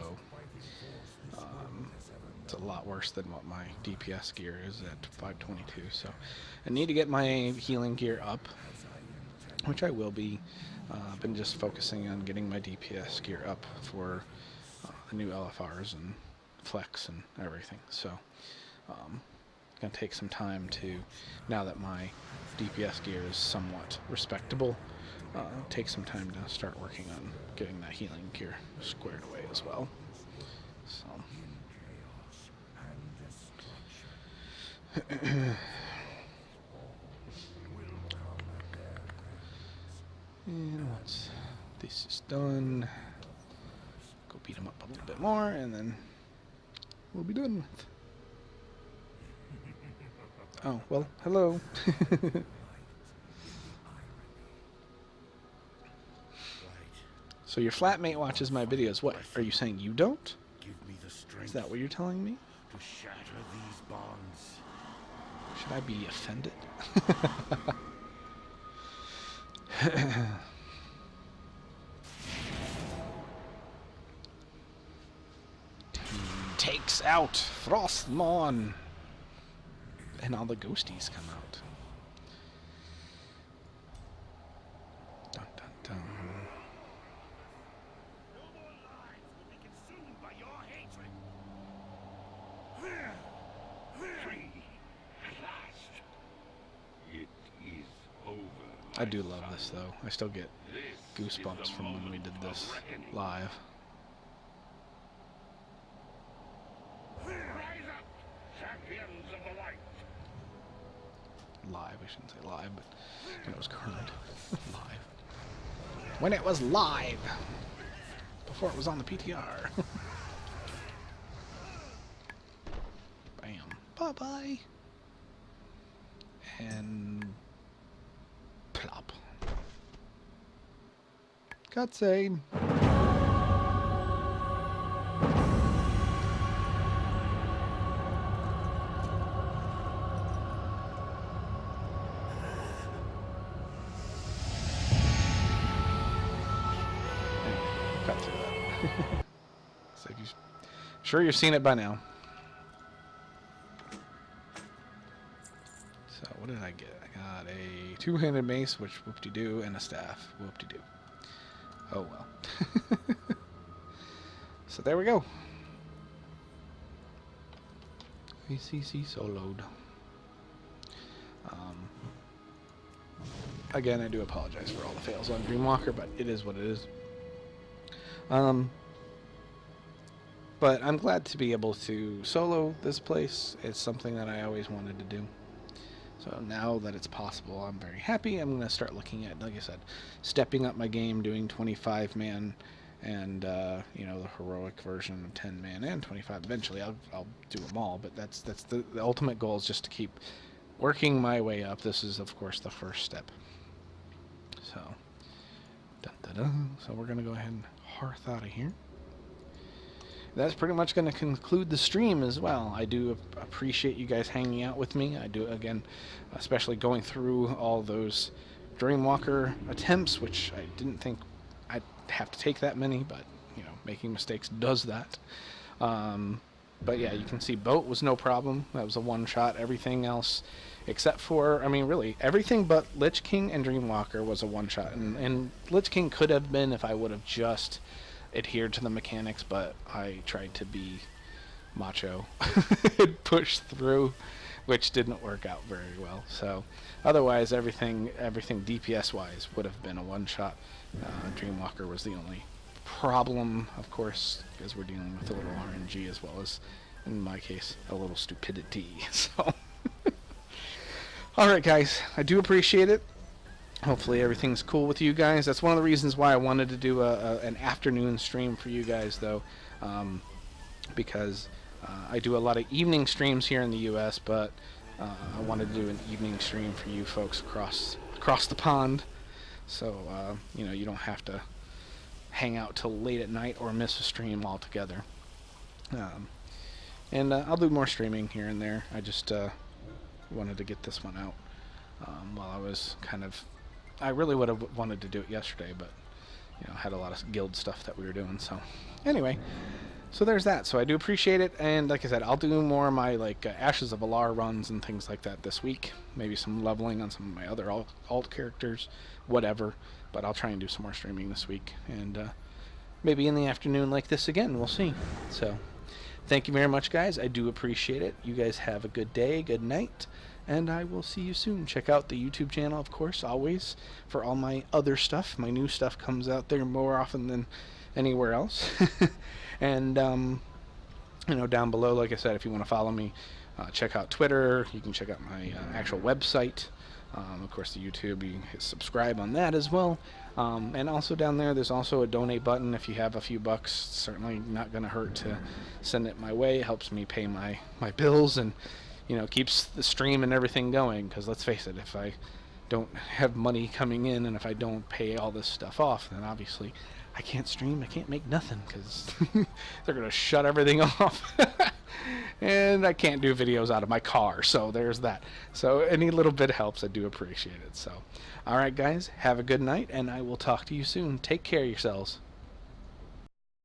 it's a lot worse than what my DPS gear is at 522. So I need to get my healing gear up, which I will be. I've been just focusing on getting my DPS gear up for the new LFRs and flex and everything, so gonna take some time to, now that my DPS gear is somewhat respectable, take some time to start working on getting that healing gear squared away as well. So and once this is done, go beat him up a little bit more, and then we'll be done with. Oh, well, hello. So your flatmate watches my videos. What? Are you saying you don't? Give me the strength Is that what you're telling me? to shatter these bonds. Should I be offended? Takes out Frostmourne, and all the ghosties come out. Dun, dun, dun. No more lives will be consumed by your hatred. Free at last. It is over. I do love this though. I still get goosebumps from when we did this live. Rise up, champions of the light. Live, I shouldn't say live, but when it was current. Live. When it was live! Before it was on the PTR. Bam. Bye-bye. And... plop. Cutscene. Cut through that. So sure you've seen it by now. So what did I get? I got a two-handed mace, which whoop-de-doo, and a staff, whoop-de-doo. Oh well. So there we go. ICC soloed. Again, I do apologize for all the fails on Dreamwalker, but it is what it is. But I'm glad to be able to solo this place. It's something that I always wanted to do. So now that it's possible, I'm very happy. I'm going to start looking at, like I said, stepping up my game, doing 25-man and, you know, the heroic version of 10-man and 25. Eventually, I'll do them all, but that's the ultimate goal is just to keep working my way up. This is, of course, the first step. So, dun, dun, dun. So we're going to go ahead and hearth out of here. That's pretty much going to conclude the stream as well. I do appreciate you guys hanging out with me. I do, again, especially going through all those Dreamwalker attempts, which I didn't think I'd have to take that many, but, you know, making mistakes does that. But yeah, you can see Boat was no problem. That was a one-shot. Everything else, except for, I mean, really, everything but Lich King and Dreamwalker was a one-shot. And Lich King could have been if I would have just adhered to the mechanics, but I tried to be macho and push through, which didn't work out very well. So otherwise, everything DPS wise would have been a one-shot. Dreamwalker was the only problem, of course, because we're dealing with a little RNG as well as, in my case, a little stupidity. So Alright guys, I do appreciate it. Hopefully everything's cool with you guys. That's one of the reasons why I wanted to do an afternoon stream for you guys, though, because I do a lot of evening streams here in the U.S., but I wanted to do an evening stream for you folks across the pond, so you know, you don't have to hang out till late at night or miss a stream altogether. And I'll do more streaming here and there. I just wanted to get this one out while I was kind of... I really would have wanted to do it yesterday, but you know, had a lot of guild stuff that we were doing. So anyway, so there's that. So I do appreciate it, and like I said, I'll do more of my like Ashes of Alar runs and things like that this week. Maybe some leveling on some of my other alt characters, whatever. But I'll try and do some more streaming this week, and maybe in the afternoon like this again. We'll see. So thank you very much, guys. I do appreciate it. You guys have a good day, good night, and I will see you soon. Check out the YouTube channel, of course, always, for all my other stuff. My new stuff comes out there more often than anywhere else. And, you know, down below, like I said, if you want to follow me, check out Twitter. You can check out my actual website. Of course, the YouTube, you can hit subscribe on that as well. And also down there, there's also a donate button. If you have a few bucks, certainly not going to hurt to send it my way. It helps me pay my bills, and you know, keeps the stream and everything going, because let's face it, if I don't have money coming in and if I don't pay all this stuff off, then obviously I can't stream, I can't make nothing, because they're going to shut everything off. And I can't do videos out of my car, so there's that. So any little bit helps, I do appreciate it. So alright guys, have a good night, and I will talk to you soon. Take care of yourselves.